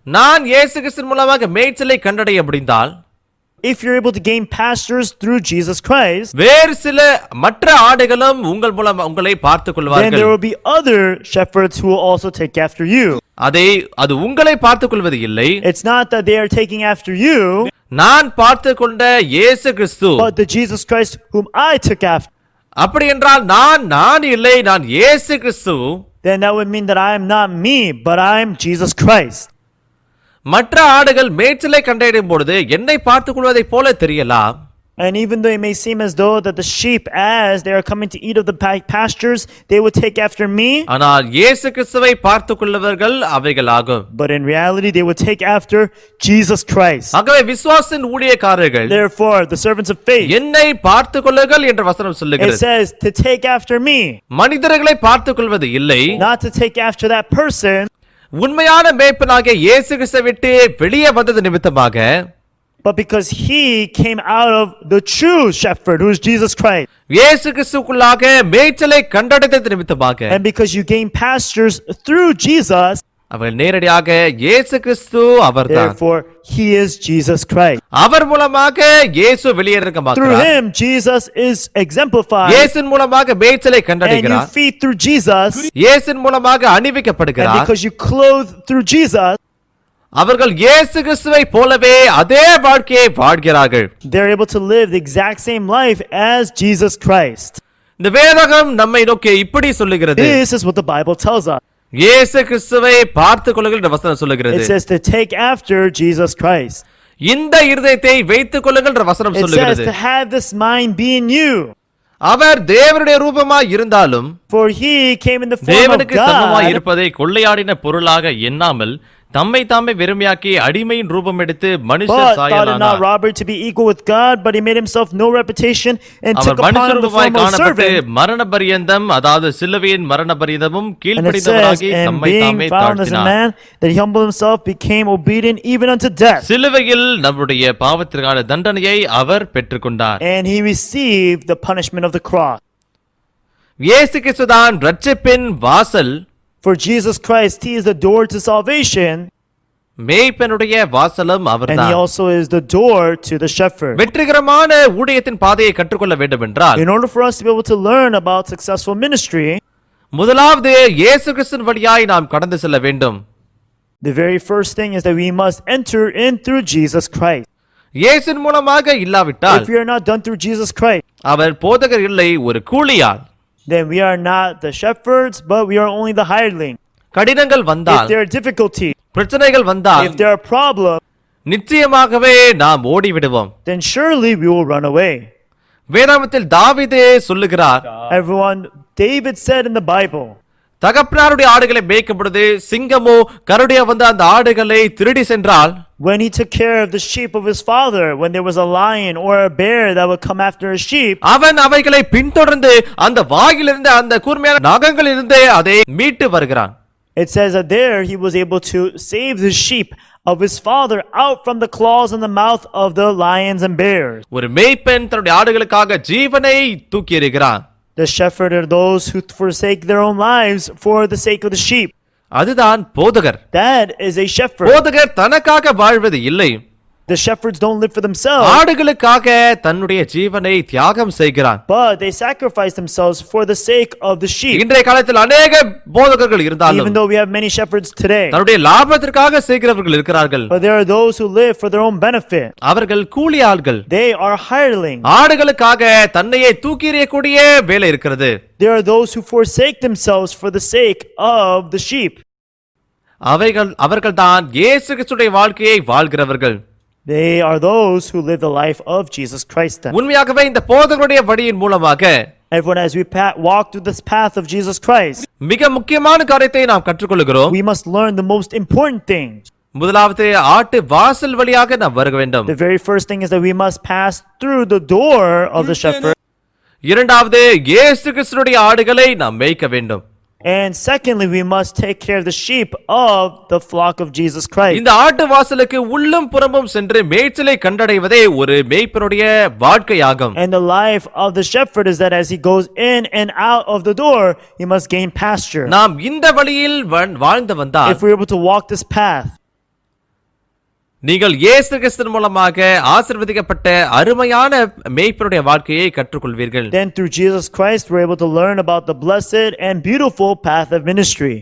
நான் இயேசு கிறிஸ்துவின் மூலமாக மேய்ச்சலை கண்டடைய முடிந்தால், If you're able to gain pastures through Jesus Christ, வேறு சில மற்ற ஆடுகளும் உங்கள் மூலம் உங்களை பார்த்துக் then கொள்வார்கள். there will be other shepherds who will also take after you. அது உங்களை பார்த்துக் கொள்வது இல்லை. It's not that they are taking after you, நான் பார்த்துக் கொண்ட இயேசு கிறிஸ்து. but the Jesus Christ whom I took after. அப்படி என்றால் நான் இல்லை, நான் இயேசு கிறிஸ்து. Then that would mean that I am not me, but I am Jesus Christ. மற்ற ஆடுகள் மேய்ச்சலை கண்டடையும் பொழுது என்னை பார்த்துக் கொள்வதைப் போல தெரியலாம். And even though it may seem as though that the sheep, as they are coming to eat of the pastures, they will take after me. ஆனால் இயேசு கிறிஸ்துவை பார்த்துக் கொள்வர்கள் அவைகள் ஆகும். But in reality, they will take after Jesus Christ. ஆகவே விசுவாசின் ஊழியக்காரர்கள், Therefore, the servants of faith, என்னை பார்த்துக் கொள்ளுங்கள் என்ற வசனம் it சொல்லுகிறது. says to take after me, மனிதர்களை பார்த்துக் கொள்வது இல்லை. not to take after that person. உண்மையான மேய்ப்பனாகிய இயேசு கிறிஸ்துவை விட்டு வெளியே வந்தது நிமித்தமாக, But because he came out of the true shepherd, who is Jesus Christ. இயேசு கிறிஸ்துவுக்குள்ளாக மேய்ச்சலை கண்டடைந்தது நிமித்தமாக, And because you gain pastures through Jesus, அவர்கள் நேரடியாக இயேசு கிறிஸ்து அவர்தான். therefore he is Jesus Christ. அவர் மூலமாக இயேசு Through வெளியேறமாகிறார். him, Jesus is exemplified. இயேசுவின் மூலமாக மேய்ச்சலை And you கண்டடைகிறார். feed through Jesus. இயேசுவின் மூலமாக And அணிவிக்கப்படுகிறார். because you clothe through Jesus, அவர்கள் இயேசு கிறிஸ்துவை போலவே அதே வாழ்க்கையை வாழ்கிறார்கள். they're able to live the exact same life as Jesus Christ. இந்த வேதகம் நம்மை நோக்கி இப்படி சொல்லுகிறது. This is what the Bible tells us. இயேசு கிறிஸ்துவை பார்த்துக் கொள்ளுங்கள் என்ற வசனம் சொல்லுகிறது. It says to take after Jesus Christ. இந்த இருதயத்தை வைத்துக் கொள்ளுங்கள் என்ற வசனம் It says சொல்லுகிறது. to have this mind be in you. அவர் தேவனுடைய ரூபமாய் இருந்தாலும் For he came in the form of தேவனுக்கு சமமாய் God. இருப்பதை கொள்ளையாடின பொருளாக எண்ணாமல் தம்மை தாமே வெறுமையாக்கி அடிமையின் ரூபம் எடுத்து மனுஷர் But thought it not சாயலானார். robbery to be equal with God, but he made himself no reputation and our took upon மனுஷ him the ரூபமாய் form of a காணப்பட்டு servant. மரண பரியந்தம் அதாவது சிலுவையின் மரண பரியந்தமும் And it says, கீழ்ப்படிந்தவராகி and தம்மை being தாமே found as a தாழ்த்தினார். man, that he humbled himself, became obedient even unto death. சிலுவையில் நம்முடைய பாவத்திற்கான தண்டனையை அவர் பெற்றுக்கொண்டார். And he received the punishment of the cross. இயேசு கிறிஸ்துதான் இரட்சிப்பின் வாசல், For Jesus Christ, he is the door to salvation, மேய்ப்பனுடைய வாசலும் and he அவர்தான். also is the door to the shepherd. வெற்றிகரமான ஊழியத்தின் பாதையை கற்றுக்கொள்ள வேண்டும் என்றால் In order for us to be able to learn about successful ministry, முதலாவது இயேசு கிறிஸ்துவின் வழியாய் நாம் கடந்து செல்ல வேண்டும். the very first thing is that we must enter in through Jesus Christ. இயேசுவின் மூலமாக இல்லாவிட்டால் If we are not done through Jesus Christ, அவர் போதகர் இல்லை, ஒரு கூலியாள். then we are not the shepherds, but we are only the hireling. கடினங்கள் If வந்தால், there are difficulties, பிரச்சனைகள் வந்தால் if there are problems, நிச்சயமாகவே நாம் ஓடிவிடுவோம். then surely we will run away. வேதாமத்தில் தாவீதே சொல்லுகிறார், Everyone, David said in the Bible, தகப்பனாருடைய ஆடுகளை மேய்க்கும் பொழுது சிங்கமோ கரடியோ வந்து அந்த ஆடுகளை திருடி சென்றால், when he took care of the sheep of his father, when there was a lion or a bear that would come after his sheep, அவன் அவைகளை பின்தொடர்ந்து அந்த வாயிலிருந்து அந்த கூர்மையான நகங்களிலிருந்து அதை மீட்டு வருகிறான். it says that there he was able to save the sheep of his father out from the claws and the mouth of the lions and bears. ஒரு மேய்ப்பன் தன்னுடைய ஆடுகளுக்காக ஜீவனை தூக்கி எறிகிறான். The shepherd are those who forsake their own lives for the sake of the sheep. அதுதான் போதகர். That is a shepherd. போதகர் தனக்காக வாழ்வது இல்லை, The shepherds don't live for themselves, ஆடுகளுக்காக தன்னுடைய ஜீவனை தியாகம் செய்கிறான். but they sacrifice themselves for the sake of the sheep. இன்றைய காலத்தில் அநேக போதகர்கள் Even இருந்தாலும் though we have many shepherds today, தன்னுடைய லாபத்திற்காக செய்கிறவர்கள் இருக்கிறார்கள். but there are those who live for their own benefit. அவர்கள் கூலி ஆள்கள். They are hirelings. ஆடுகளுக்காக தன்னையே தூக்கி எறியக்கூடிய வேலை இருக்கிறது. There are those who forsake themselves for the sake of the sheep. அவர்கள்தான் இயேசு கிறிஸ்துவின் வாழ்க்கையை வாழ்கிறவர்கள். They are those who live the life of Jesus Christ. Then. உண்மையாகவே இந்த போதகருடைய வழியின் மூலமாக Everyone, as we walk through this path of Jesus Christ, மிக முக்கியமான காரியத்தை நாம் கற்றுக்கொள்கிறோம். we must learn the most important things. முதலாவது ஆட்டு வாசல் வழியாக நாம் வருக வேண்டும். The very first thing is that we must pass through the door of the shepherd. இரண்டாவது இயேசு கிறிஸ்துவினுடைய ஆடுகளை நாம் மேய்க்க வேண்டும். And secondly, we must take care of the sheep of the flock of Jesus Christ. இந்த ஆட்டு வாசலுக்கு உள்ளும் புறமும் சென்று மேய்ச்சலை கண்டடைவதே ஒரு மேய்ப்பனுடைய வாழ்க்கையாகும். And the life of the shepherd is that as he goes in and out of the door, he must gain pasture. நாம் இந்த வழியில் வாழ்ந்து வந்தால், If we're able to walk this path, நீங்கள் இயேசு கிறிஸ்துவின் மூலமாக ஆசீர்வதிக்கப்பட்ட அருமையான மேய்ப்பனுடைய வாழ்க்கையை கற்றுக்கொள்வீர்கள். then through Jesus Christ, we're able to learn about the blessed and beautiful path of ministry.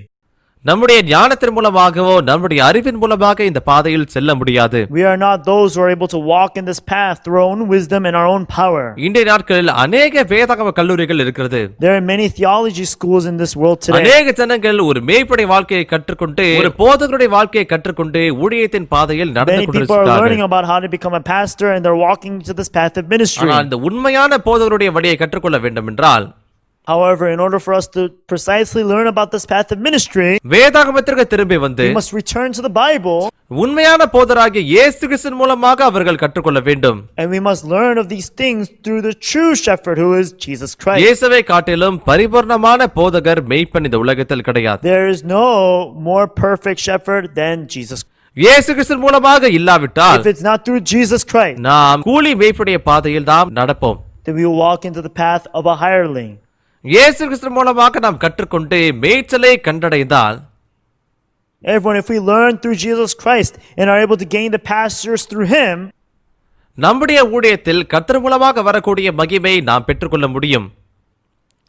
நம்முடைய ஞானத்தின் மூலமாகவோ நம்முடைய அறிவின் மூலமாக இந்த பாதையில் செல்ல முடியாது. We are not those who are able to walk in this path through our own wisdom and our own power. இன்றைய நாட்களில் அநேக வேதாகம கல்லூரிகள் இருக்கிறது. There are many theology schools in this world today. அநேக ஜனங்கள் ஒரு மேய்ப்பனுடைய வாழ்க்கையை கற்றுக்கொண்டு ஒரு போதகருடைய வாழ்க்கையை கற்றுக்கொண்டு ஊழியத்தின் பாதையில் நடந்து Many people are learning கொண்டிருக்கிறார்கள். about how to become a pastor and they're walking to this path of ministry. ஆனால் இந்த உண்மையான போதகருடைய வழியை கற்றுக்கொள்ள வேண்டும் என்றால், However, in order for us to precisely learn about this path of ministry, வேதாகமத்திற்கு திரும்பி வந்து we must return to the Bible உண்மையான போதராகிய இயேசு கிறிஸ்துவின் மூலமாக அவர்கள் கற்றுக்கொள்ள வேண்டும். and we must learn of these things through the true shepherd who is Jesus Christ. இயேசுவை காட்டிலும் பரிபூர்ணமான போதகர் மேய்ப்பன் இந்த உலகத்தில் கிடையாது. There is no more perfect shepherd than Jesus. இயேசு கிறிஸ்து மூலமாக இல்லாவிட்டால் If it's not through Jesus Christ, நாம் கூலி மேய்ப்புடைய பாதையில் தான் நடப்போம். then we will walk into the path of a hireling. இயேசு கிறிஸ்து மூலமாக நாம் கற்றுக்கொண்டு மேய்ச்சலை கண்டடைந்தால், Everyone, if we learn through Jesus Christ and are able to gain the pastures through him, நம்முடைய ஊழியத்தில் கர்த்தர் மூலமாக வரக்கூடிய மகிமை நாம் பெற்றுக்கொள்ள முடியும்.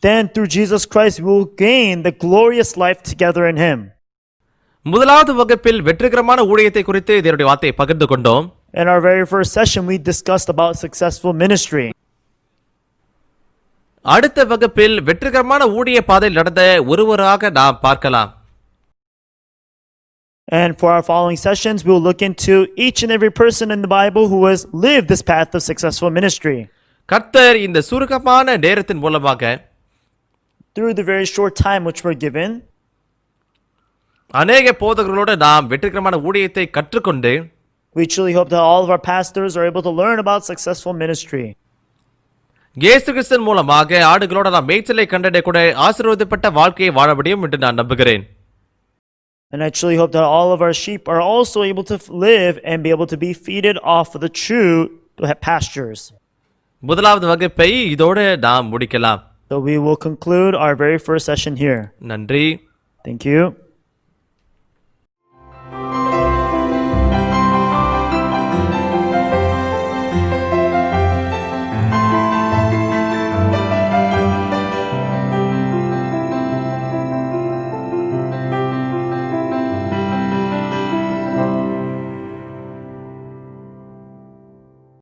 then through Jesus Christ we will gain the glorious life together in him. முதலாவது வகுப்பில் வெற்றிகரமான ஊழியத்தை குறித்து இதனுடைய வார்த்தையை பகிர்ந்து கொண்டோம். In our very first session, we discussed about successful ministry. அடுத்த வகுப்பில் வெற்றிகரமான ஊழிய பாதையில் நடந்த ஒருவராக நாம் பார்க்கலாம். And for our following sessions, we'll look into each and every person in the Bible who has lived this path of successful ministry. கர்த்தர் இந்த சுருக்கமான நேரத்தின் மூலமாக Through the very short time which we're given, அநேக போதகர்களோடு நாம் வெற்றிகரமான ஊழியத்தை கற்றுக்கொண்டு we truly hope that all of our pastors are able to learn about successful ministry. இயேசு கிறிஸ்துவின் மூலமாக ஆடுகளோடு நாம் மேய்ச்சலை கண்டடைய கூட ஆசீர்வதிக்கப்பட்ட வாழ்க்கையை வாழ முடியும் என்று நான் நம்புகிறேன். And I truly hope that all of our sheep are also able to live and be able to be feeded off of the true pastures. முதலாவது வகுப்பை இதோடு நாம் முடிக்கலாம். So we will conclude our very first session here. நன்றி. Thank you.